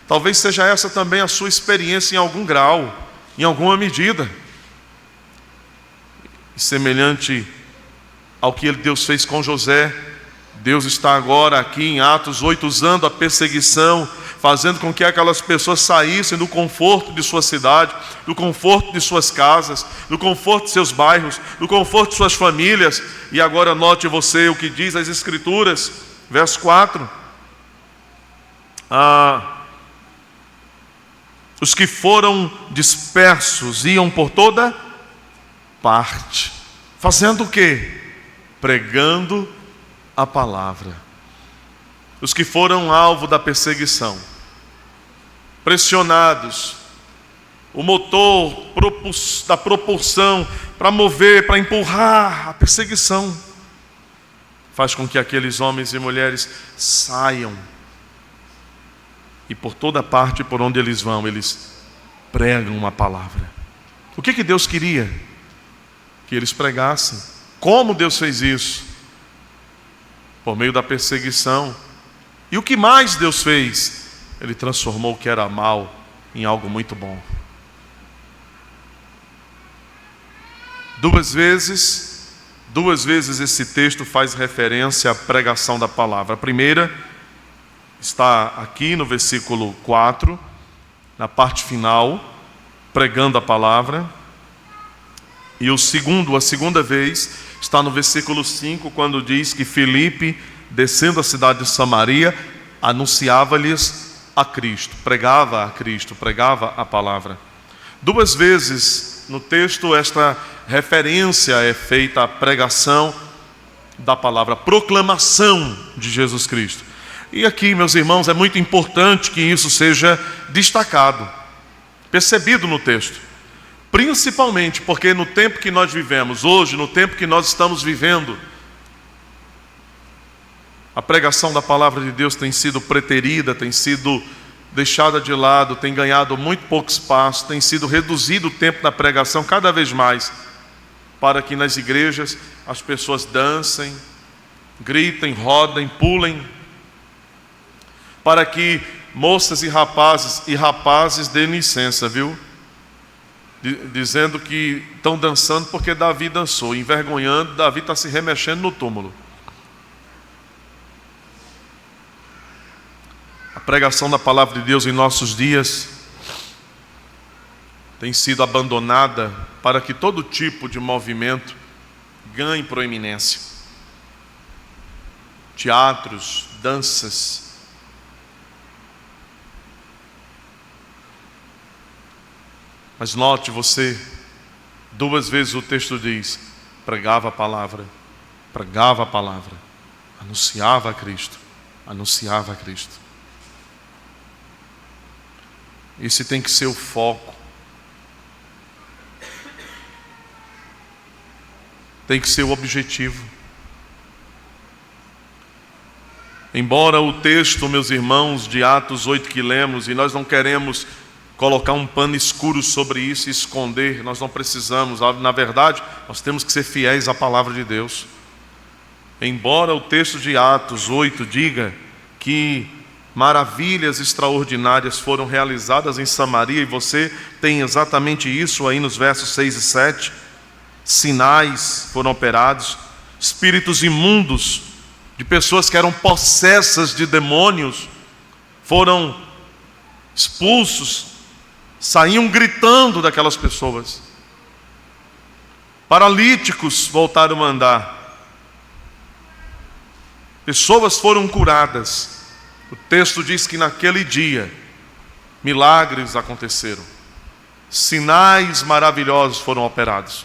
Talvez seja essa também a sua experiência em algum grau, em alguma medida. E semelhante ao que Deus fez com José, Deus está agora aqui em Atos 8 usando a perseguição, fazendo com que aquelas pessoas saíssem do conforto de sua cidade, do conforto de suas casas, do conforto de seus bairros, do conforto de suas famílias. E agora note você o que diz as Escrituras, verso 4. Os que foram dispersos iam por toda parte, fazendo o quê? Pregando a palavra. Os que foram alvo da perseguição, pressionados, o motor da propulsão para mover, para empurrar a perseguição, faz com que aqueles homens e mulheres saiam, e por toda parte por onde eles vão, eles pregam uma palavra. O que Deus queria? Que eles pregassem. Como Deus fez isso? Por meio da perseguição. E o que mais Deus fez? Ele transformou o que era mal em algo muito bom. Duas vezes esse texto faz referência à pregação da palavra. A primeira está aqui no versículo 4, na parte final, pregando a palavra. E a segunda vez, está no versículo 5, quando diz que Filipe, descendo a cidade de Samaria, anunciava-lhes a Cristo, pregava a palavra. Duas vezes no texto esta referência é feita à pregação da palavra, proclamação de Jesus Cristo. E aqui, meus irmãos, é muito importante que isso seja destacado, percebido no texto. Principalmente porque no tempo que nós vivemos hoje, no tempo que nós estamos vivendo, a pregação da palavra de Deus tem sido preterida, tem sido deixada de lado, tem ganhado muito pouco espaço, tem sido reduzido o tempo da pregação cada vez mais, para que nas igrejas as pessoas dancem, gritem, rodem, pulem, para que moças e rapazes deem licença, viu? Dizendo que estão dançando porque Davi dançou, envergonhando, Davi está se remexendo no túmulo. A pregação da palavra de Deus em nossos dias tem sido abandonada para que todo tipo de movimento ganhe proeminência. Teatros, danças. Mas note você, 2 vezes o texto diz: pregava a palavra, anunciava a Cristo, anunciava a Cristo. Esse tem que ser o foco. Tem que ser o objetivo. Embora o texto, meus irmãos, de Atos 8 que lemos, e nós não queremos colocar um pano escuro sobre isso e esconder, nós não precisamos. Na verdade, nós temos que ser fiéis à palavra de Deus. Embora o texto de Atos 8 diga que maravilhas extraordinárias foram realizadas em Samaria, e você tem exatamente isso aí nos versos 6 e 7, sinais foram operados, espíritos imundos de pessoas que eram possessas de demônios foram expulsos, saíam gritando daquelas pessoas. Paralíticos voltaram a andar, pessoas foram curadas. O texto diz que naquele dia milagres aconteceram, sinais maravilhosos foram operados.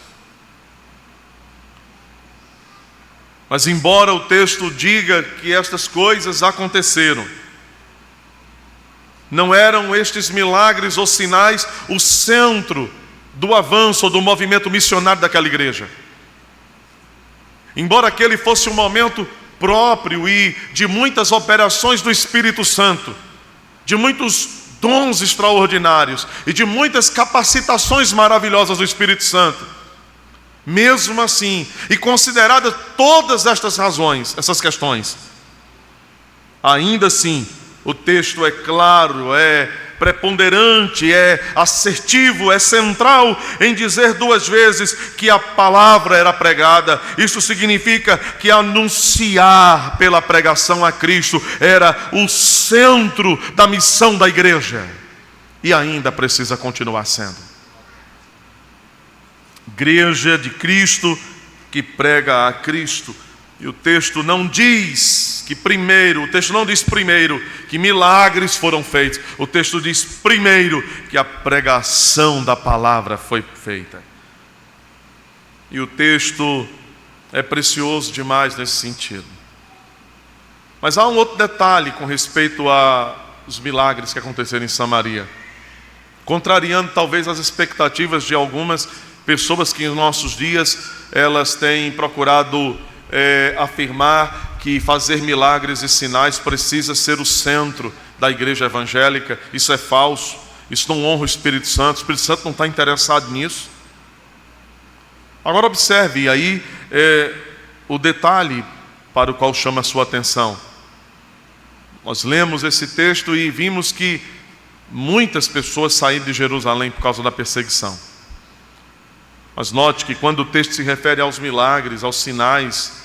Mas embora o texto diga que estas coisas aconteceram, não eram estes milagres ou sinais o centro do avanço ou do movimento missionário daquela igreja. Embora aquele fosse um momento próprio e de muitas operações do Espírito Santo, de muitos dons extraordinários e de muitas capacitações maravilhosas do Espírito Santo, mesmo assim, e consideradas todas estas razões, essas questões, ainda assim, o texto é claro, é preponderante, é assertivo, é central em dizer 2 vezes que a palavra era pregada. Isso significa que anunciar pela pregação a Cristo era o centro da missão da igreja, e ainda precisa continuar sendo. Igreja de Cristo que prega a Cristo. E o texto não diz que primeiro, que milagres foram feitos. O texto diz primeiro que a pregação da palavra foi feita. E o texto é precioso demais nesse sentido. Mas há um outro detalhe com respeito aos milagres que aconteceram em Samaria, contrariando talvez as expectativas de algumas pessoas que em nossos dias elas têm procurado afirmar que fazer milagres e sinais precisa ser o centro da igreja evangélica. Isso é falso, isso não honra o Espírito Santo não está interessado nisso. Agora observe, e aí o detalhe para o qual chama a sua atenção. Nós lemos esse texto e vimos que muitas pessoas saíram de Jerusalém por causa da perseguição. Mas note que quando o texto se refere aos milagres, aos sinais,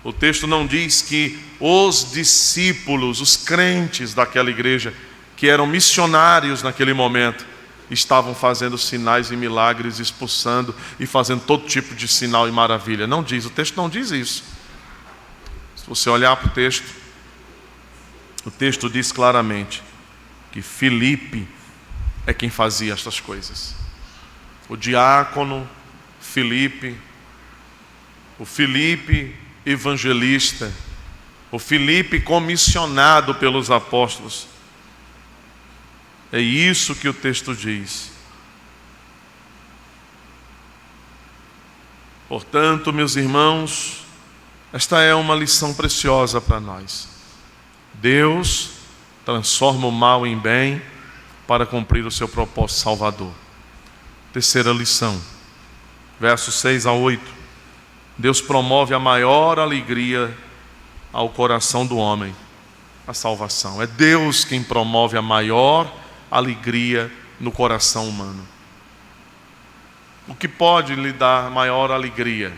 o texto não diz que os discípulos, os crentes daquela igreja, que eram missionários naquele momento, estavam fazendo sinais e milagres, expulsando e fazendo todo tipo de sinal e maravilha. Não diz, o texto não diz isso. Se você olhar para o texto diz claramente que Filipe é quem fazia estas coisas. O diácono Filipe, o Filipe evangelista, o Filipe comissionado pelos apóstolos. É isso que o texto diz. Portanto, meus irmãos, esta é uma lição preciosa para nós. Deus transforma o mal em bem para cumprir o seu propósito salvador. Terceira lição, versos 6 a 8. Deus promove a maior alegria ao coração do homem, a salvação. É Deus quem promove a maior alegria no coração humano. O que pode lhe dar maior alegria?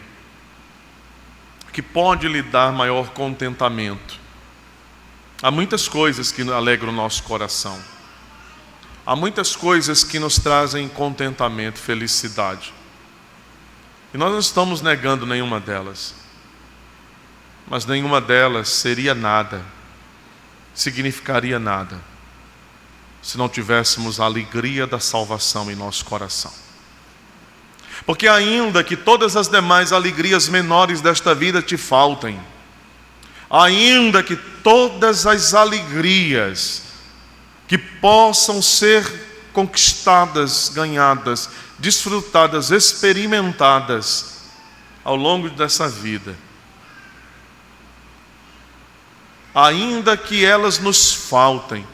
O que pode lhe dar maior contentamento? Há muitas coisas que alegram o nosso coração. Há muitas coisas que nos trazem contentamento, felicidade. E nós não estamos negando nenhuma delas. Mas nenhuma delas seria nada, significaria nada, se não tivéssemos a alegria da salvação em nosso coração. Porque ainda que todas as demais alegrias menores desta vida te faltem, ainda que todas as alegrias que possam ser conquistadas, ganhadas, desfrutadas, experimentadas ao longo dessa vida, ainda que elas nos faltem,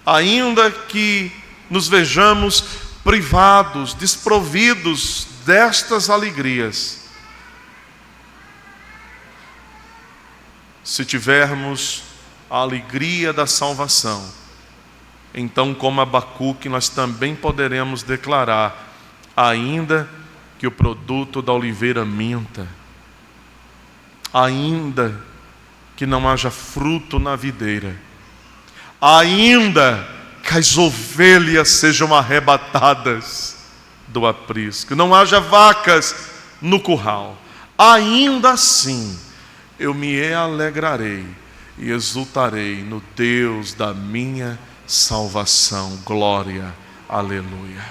ainda que nos vejamos privados, desprovidos destas alegrias, se tivermos a alegria da salvação, então, como Abacuque, nós também poderemos declarar: ainda que o produto da oliveira minta, ainda que não haja fruto na videira, ainda que as ovelhas sejam arrebatadas do aprisco, não haja vacas no curral, ainda assim eu me alegrarei e exultarei no Deus da minha salvação. Glória, aleluia.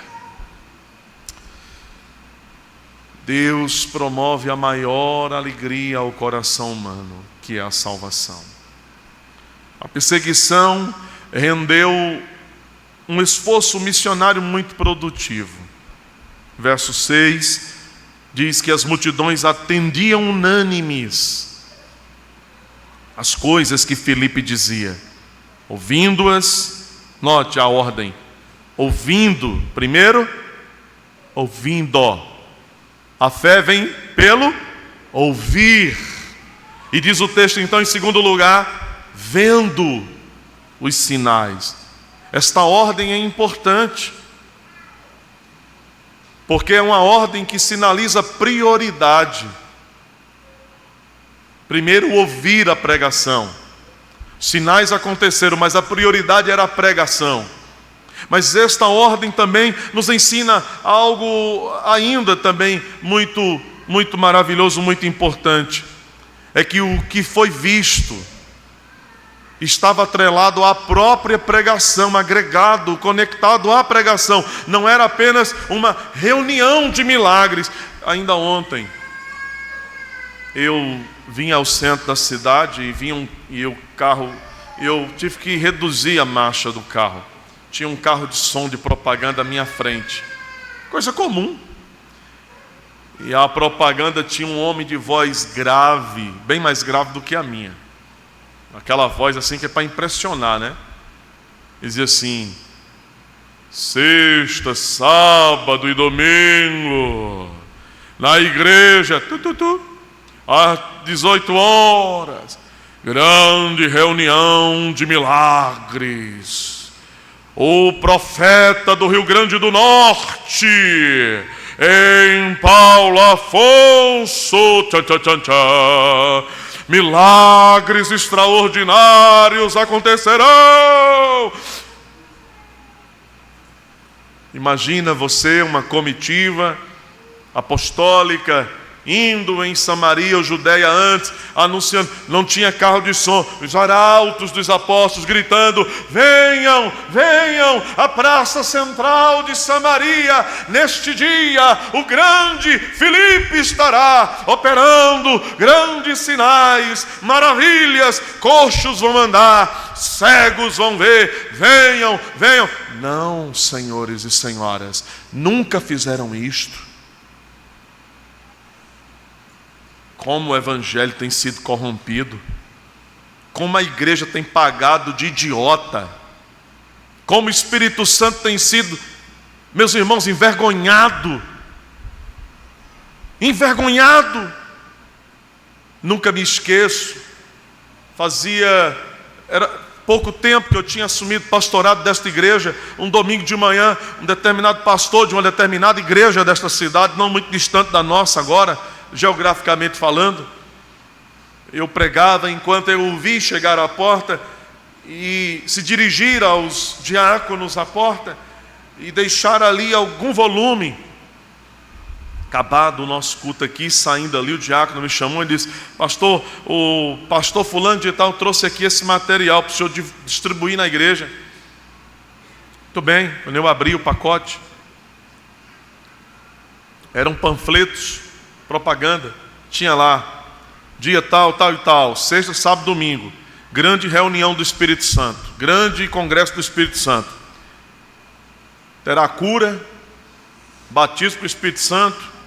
Deus promove a maior alegria ao coração humano, que é a salvação. A perseguição rendeu um esforço missionário muito produtivo. Verso 6 diz que as multidões atendiam unânimes as coisas que Filipe dizia, ouvindo-as. Note a ordem: ouvindo, primeiro, ouvindo. A fé vem pelo ouvir. E diz o texto então, em segundo lugar, vendo os sinais. Esta ordem é importante, porque é uma ordem que sinaliza prioridade. Primeiro, ouvir a pregação. Sinais aconteceram, mas a prioridade era a pregação. Mas esta ordem também nos ensina algo ainda também muito maravilhoso, muito importante. É que o que foi visto estava atrelado à própria pregação, agregado, conectado à pregação. Não era apenas uma reunião de milagres. Ainda ontem, eu vim ao centro da cidade eu tive que reduzir a marcha do carro. Tinha um carro de som de propaganda à minha frente, coisa comum. E a propaganda tinha um homem de voz grave, bem mais grave do que a minha. Aquela voz assim que é para impressionar, né? Ele dizia assim: sexta, sábado e domingo, na igreja, às 18 horas, grande reunião de milagres. O profeta do Rio Grande do Norte, em Paulo Afonso, milagres extraordinários acontecerão. Imagina você, uma comitiva apostólica, indo em Samaria ou Judeia antes, anunciando. Não tinha carro de som, os arautos dos apóstolos gritando: venham, venham à praça central de Samaria, neste dia o grande Filipe estará operando grandes sinais, maravilhas, coxos vão andar, cegos vão ver, venham, venham. Não, senhores e senhoras, nunca fizeram isto. Como o evangelho tem sido corrompido, como a igreja tem pagado de idiota, como o Espírito Santo tem sido, meus irmãos, envergonhado. Nunca me esqueço, era pouco tempo que eu tinha assumido o pastorado desta igreja. Um domingo de manhã, um determinado pastor de uma determinada igreja desta cidade, não muito distante da nossa agora, geograficamente falando, eu pregava enquanto eu o vi chegar à porta, e se dirigir aos diáconos à porta e deixar ali algum volume. Acabado o nosso culto aqui, saindo ali, o diácono me chamou e disse: pastor, o pastor fulano de tal trouxe aqui esse material para o senhor distribuir na igreja. Muito bem, quando eu abri o pacote, eram panfletos, propaganda. Tinha lá, dia tal, tal e tal, sexta, sábado, domingo, grande reunião do Espírito Santo, grande congresso do Espírito Santo. Terá cura, batismo para o Espírito Santo,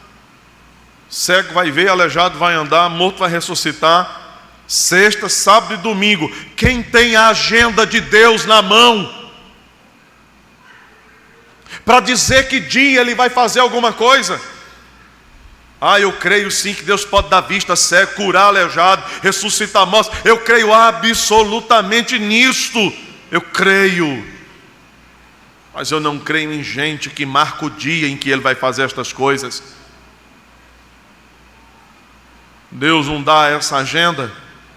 cego vai ver, aleijado vai andar, morto vai ressuscitar, sexta, sábado e domingo. Quem tem a agenda de Deus na mão para dizer que dia Ele vai fazer alguma coisa? Eu creio sim que Deus pode dar vista cego, curar aleijado, ressuscitar mortos. Eu creio absolutamente nisto. Eu creio. Mas eu não creio em gente que marca o dia em que Ele vai fazer estas coisas. Deus não dá essa agenda.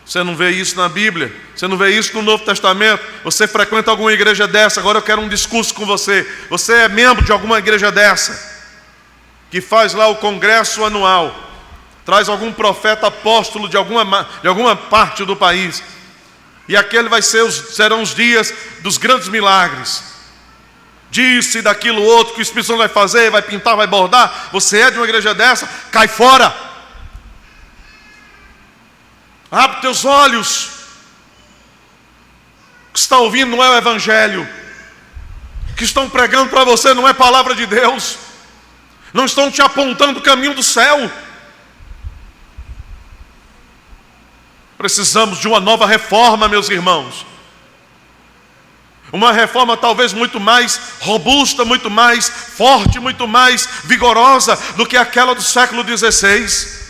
Você não vê isso na Bíblia, você não vê isso no Novo Testamento. Você frequenta alguma igreja dessa? Agora eu quero um discurso com você. Você é membro de alguma igreja dessa, que faz lá o congresso anual, traz algum profeta apóstolo de alguma parte do país, e aquele serão os dias dos grandes milagres, disse daquilo outro que o Espírito Santo vai fazer, vai pintar, vai bordar. Você é de uma igreja dessa? Cai fora. Abre teus olhos. O que está ouvindo não é o Evangelho. O que estão pregando para você não é palavra de Deus. Não estão te apontando o caminho do céu. Precisamos de uma nova reforma, meus irmãos. Uma reforma talvez muito mais robusta, muito mais forte, muito mais vigorosa do que aquela do século XVI.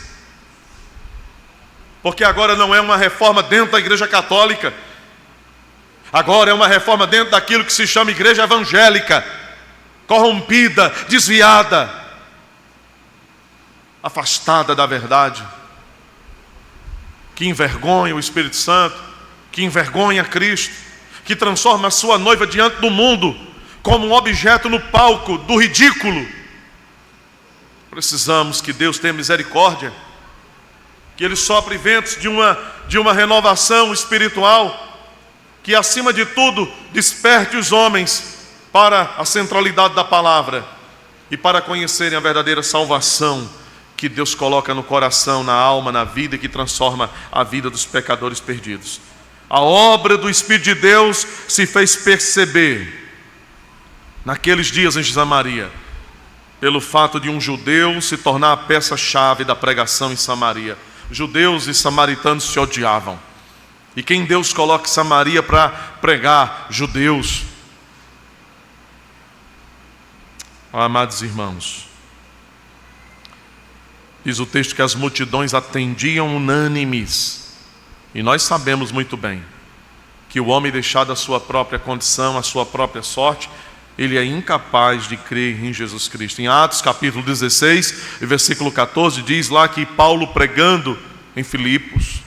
Porque agora não é uma reforma dentro da igreja católica. Agora é uma reforma dentro daquilo que se chama igreja evangélica, corrompida, desviada, afastada da verdade, que envergonha o Espírito Santo, que envergonha Cristo, que transforma a sua noiva diante do mundo como um objeto no palco do ridículo. Precisamos que Deus tenha misericórdia, que Ele sopre ventos de uma renovação espiritual, que acima de tudo desperte os homens para a centralidade da palavra e para conhecerem a verdadeira salvação que Deus coloca no coração, na alma, na vida, e que transforma a vida dos pecadores perdidos. A obra do Espírito de Deus se fez perceber naqueles dias em Samaria, pelo fato de um judeu se tornar a peça-chave da pregação em Samaria. Judeus e samaritanos se odiavam. E quem Deus coloca em Samaria para pregar? Judeus. Amados irmãos, diz o texto que as multidões atendiam unânimes. E nós sabemos muito bem que o homem deixado a sua própria condição, a sua própria sorte, ele é incapaz de crer em Jesus Cristo. Em Atos capítulo 16, versículo 14, diz lá que Paulo, pregando em Filipos,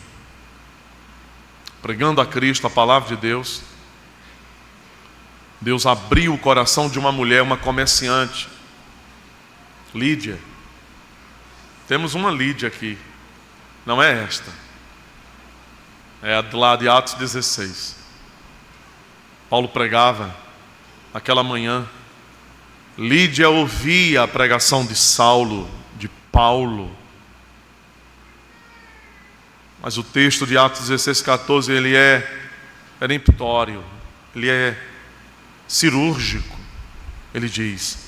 pregando a Cristo, a palavra de Deus, Deus abriu o coração de uma mulher, uma comerciante, Lídia. Temos uma Lídia aqui, não é esta, é a lá de Atos 16. Paulo pregava aquela manhã, Lídia ouvia a pregação de Saulo, de Paulo. Mas o texto de Atos 16, 14, ele é peremptório, ele é cirúrgico. Ele diz: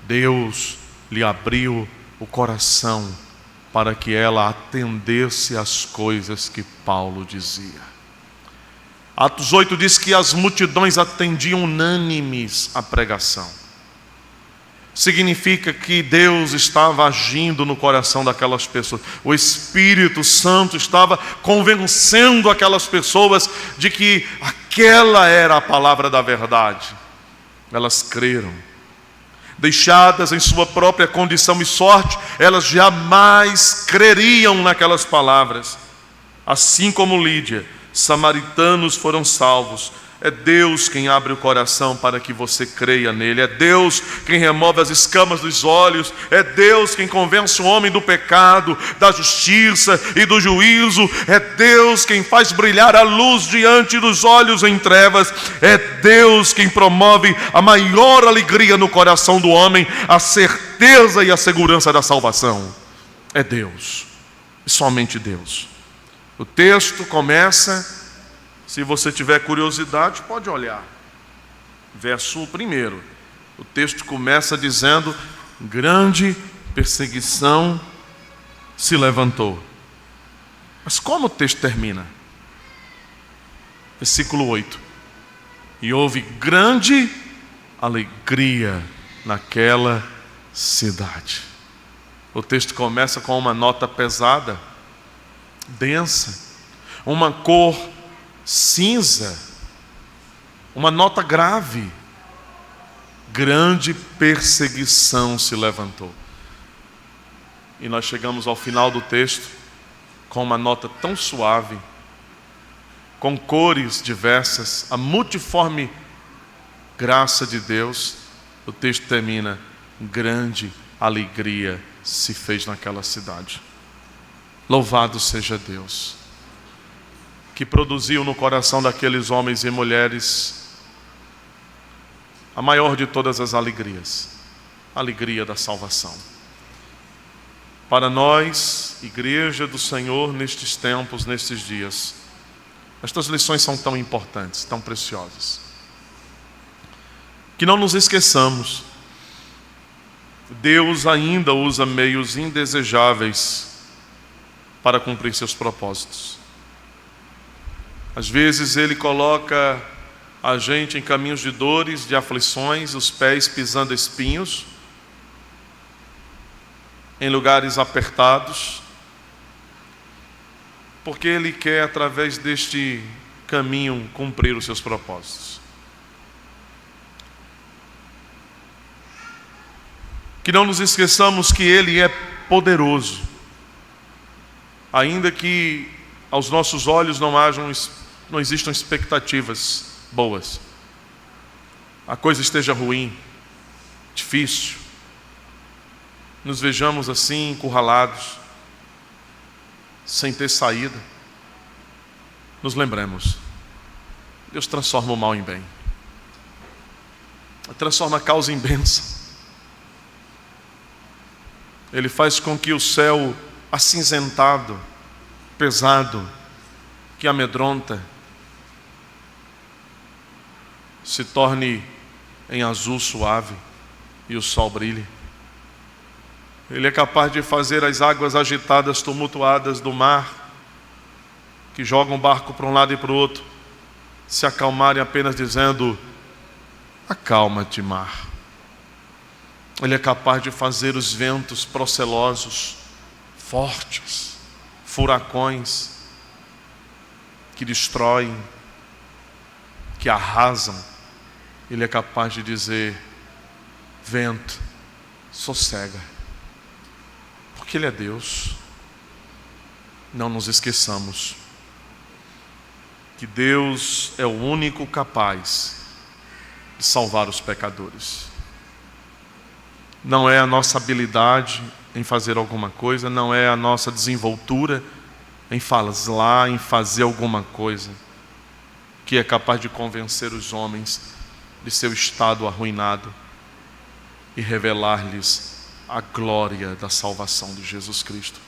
Deus lhe abriu o coração para que ela atendesse às coisas que Paulo dizia. Atos 8 diz que as multidões atendiam unânimes a pregação. Significa que Deus estava agindo no coração daquelas pessoas. O Espírito Santo estava convencendo aquelas pessoas de que aquela era a palavra da verdade. Elas creram. Deixadas em sua própria condição e sorte, elas jamais creriam naquelas palavras. Assim como Lídia, samaritanos foram salvos É Deus quem abre o coração para que você creia nele. É Deus quem remove as escamas dos olhos. É Deus quem convence o homem do pecado, da justiça e do juízo. É Deus quem faz brilhar a luz diante dos olhos em trevas. É Deus quem promove a maior alegria no coração do homem, a certeza e a segurança da salvação. É Deus, e somente Deus. O texto começa... Se você tiver curiosidade, pode olhar. Verso 1. O texto começa dizendo: grande perseguição se levantou. Mas como o texto termina? Versículo 8. E houve grande alegria naquela cidade. O texto começa com uma nota pesada, densa, uma cor cinza, uma nota grave. Grande perseguição se levantou. E nós chegamos ao final do texto com uma nota tão suave, com cores diversas, a multiforme graça de Deus. O texto termina: grande alegria se fez naquela cidade. Louvado seja Deus, que produziu no coração daqueles homens e mulheres a maior de todas as alegrias, a alegria da salvação. Para nós, Igreja do Senhor, nestes tempos, nestes dias, estas lições são tão importantes, tão preciosas, que não nos esqueçamos. Deus ainda usa meios indesejáveis para cumprir seus propósitos. Às vezes Ele coloca a gente em caminhos de dores, de aflições, os pés pisando espinhos, em lugares apertados, porque Ele quer, através deste caminho, cumprir os seus propósitos. Que não nos esqueçamos que Ele é poderoso, ainda que aos nossos olhos não existam expectativas boas, a coisa esteja ruim, difícil, nos vejamos assim encurralados, sem ter saída. Nos lembremos: Deus transforma o mal em bem, transforma a causa em bênção. Ele faz com que o céu acinzentado, pesado, que amedronta, se torne em azul suave e o sol brilhe. Ele é capaz de fazer as águas agitadas, tumultuadas do mar, que jogam o barco para um lado e para o outro, se acalmarem apenas dizendo: acalma-te, mar. Ele é capaz de fazer os ventos procelosos, fortes, furacões, que destroem, que arrasam. Ele é capaz de dizer: vento, sossega, porque Ele é Deus. Não nos esqueçamos que Deus é o único capaz de salvar os pecadores. Não é a nossa habilidade em fazer alguma coisa, não é a nossa desenvoltura em falar, em fazer alguma coisa, que é capaz de convencer os homens de seu estado arruinado e revelar-lhes a glória da salvação de Jesus Cristo.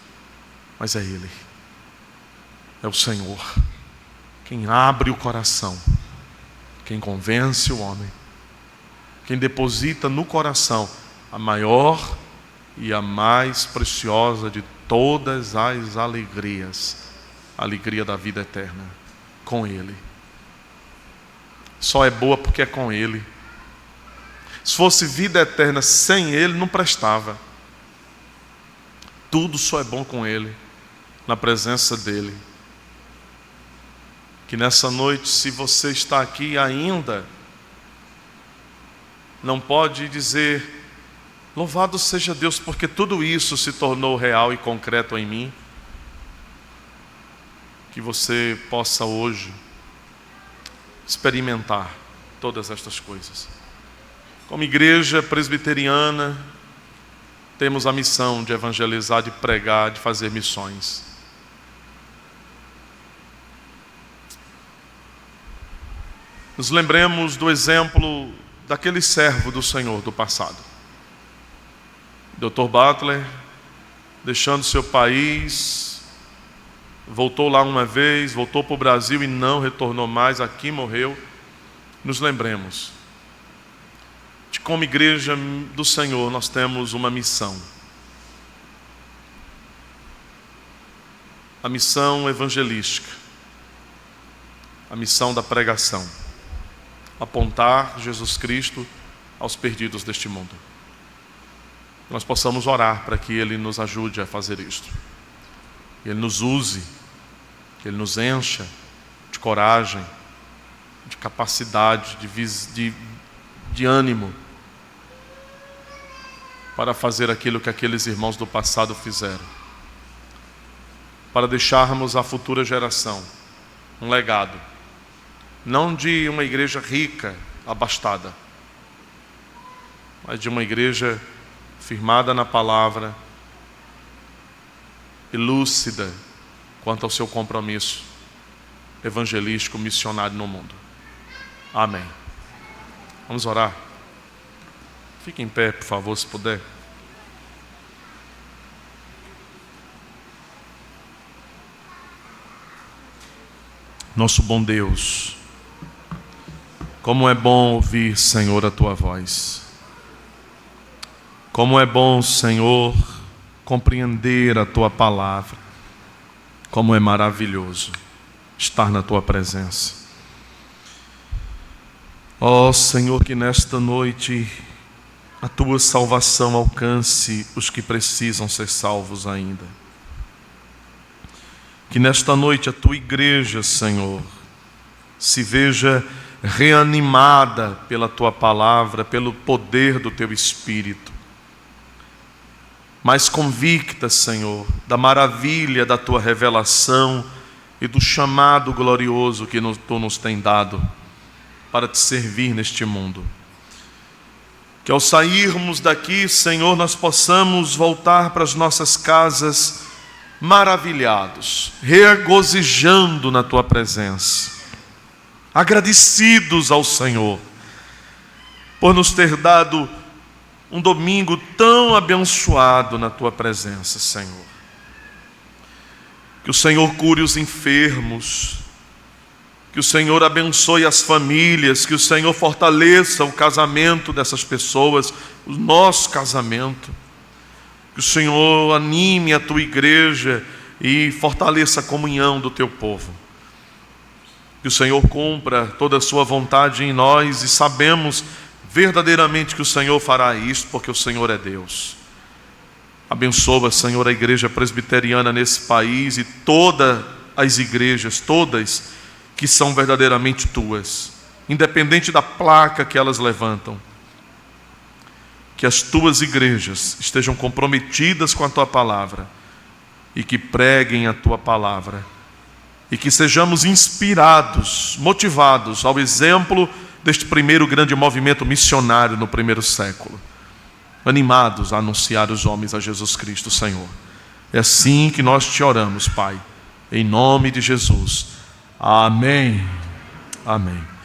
Mas é Ele, é o Senhor, quem abre o coração, quem convence o homem, quem deposita no coração a maior e a mais preciosa de todas as alegrias, a alegria da vida eterna, com Ele. Só é boa porque é com Ele. Se fosse vida eterna sem Ele, não prestava. Tudo só é bom com Ele, na presença dEle. Que nessa noite, se você está aqui e ainda não pode dizer: louvado seja Deus, porque tudo isso se tornou real e concreto em mim, que você possa hoje experimentar todas estas coisas. Como igreja presbiteriana, temos a missão de evangelizar, de pregar, de fazer missões. Nos lembremos do exemplo daquele servo do Senhor do passado. Dr. Butler, deixando seu país, voltou lá uma vez, voltou para o Brasil e não retornou mais, aqui morreu. Nos lembremos de como igreja do Senhor nós temos uma missão. A missão evangelística, a missão da pregação, apontar Jesus Cristo aos perdidos deste mundo. Nós possamos orar para que Ele nos ajude a fazer isto. Que Ele nos use, que Ele nos encha de coragem, de capacidade, de ânimo, para fazer aquilo que aqueles irmãos do passado fizeram. Para deixarmos à futura geração um legado, não de uma igreja rica, abastada, mas de uma igreja firmada na palavra e lúcida quanto ao seu compromisso evangelístico, missionário no mundo. Amém. Vamos orar. Fique em pé, por favor, se puder. Nosso bom Deus, como é bom ouvir, Senhor, a Tua voz. Como é bom, Senhor, compreender a Tua palavra. Como é maravilhoso estar na Tua presença. Ó Senhor, que nesta noite a Tua salvação alcance os que precisam ser salvos ainda. Que nesta noite a Tua igreja, Senhor, se veja reanimada pela Tua palavra, pelo poder do Teu Espírito. Mais convicta, Senhor, da maravilha da Tua revelação e do chamado glorioso que Tu nos tem dado para Te servir neste mundo. Que ao sairmos daqui, Senhor, nós possamos voltar para as nossas casas maravilhados, regozijando na Tua presença, agradecidos ao Senhor por nos ter dado um domingo tão abençoado na Tua presença, Senhor. Que o Senhor cure os enfermos, que o Senhor abençoe as famílias, que o Senhor fortaleça o casamento dessas pessoas, o nosso casamento. Que o Senhor anime a Tua igreja e fortaleça a comunhão do Teu povo. Que o Senhor cumpra toda a Sua vontade em nós e sabemos verdadeiramente que o Senhor fará isto, porque o Senhor é Deus. Abençoa, Senhor, a igreja presbiteriana nesse país e todas as igrejas, todas que são verdadeiramente Tuas, independente da placa que elas levantam. Que as Tuas igrejas estejam comprometidas com a Tua palavra e que preguem a Tua palavra e que sejamos inspirados, motivados ao exemplo deste primeiro grande movimento missionário no primeiro século, animados a anunciar os homens a Jesus Cristo, Senhor. É assim que nós Te oramos, Pai, em nome de Jesus. Amém. Amém.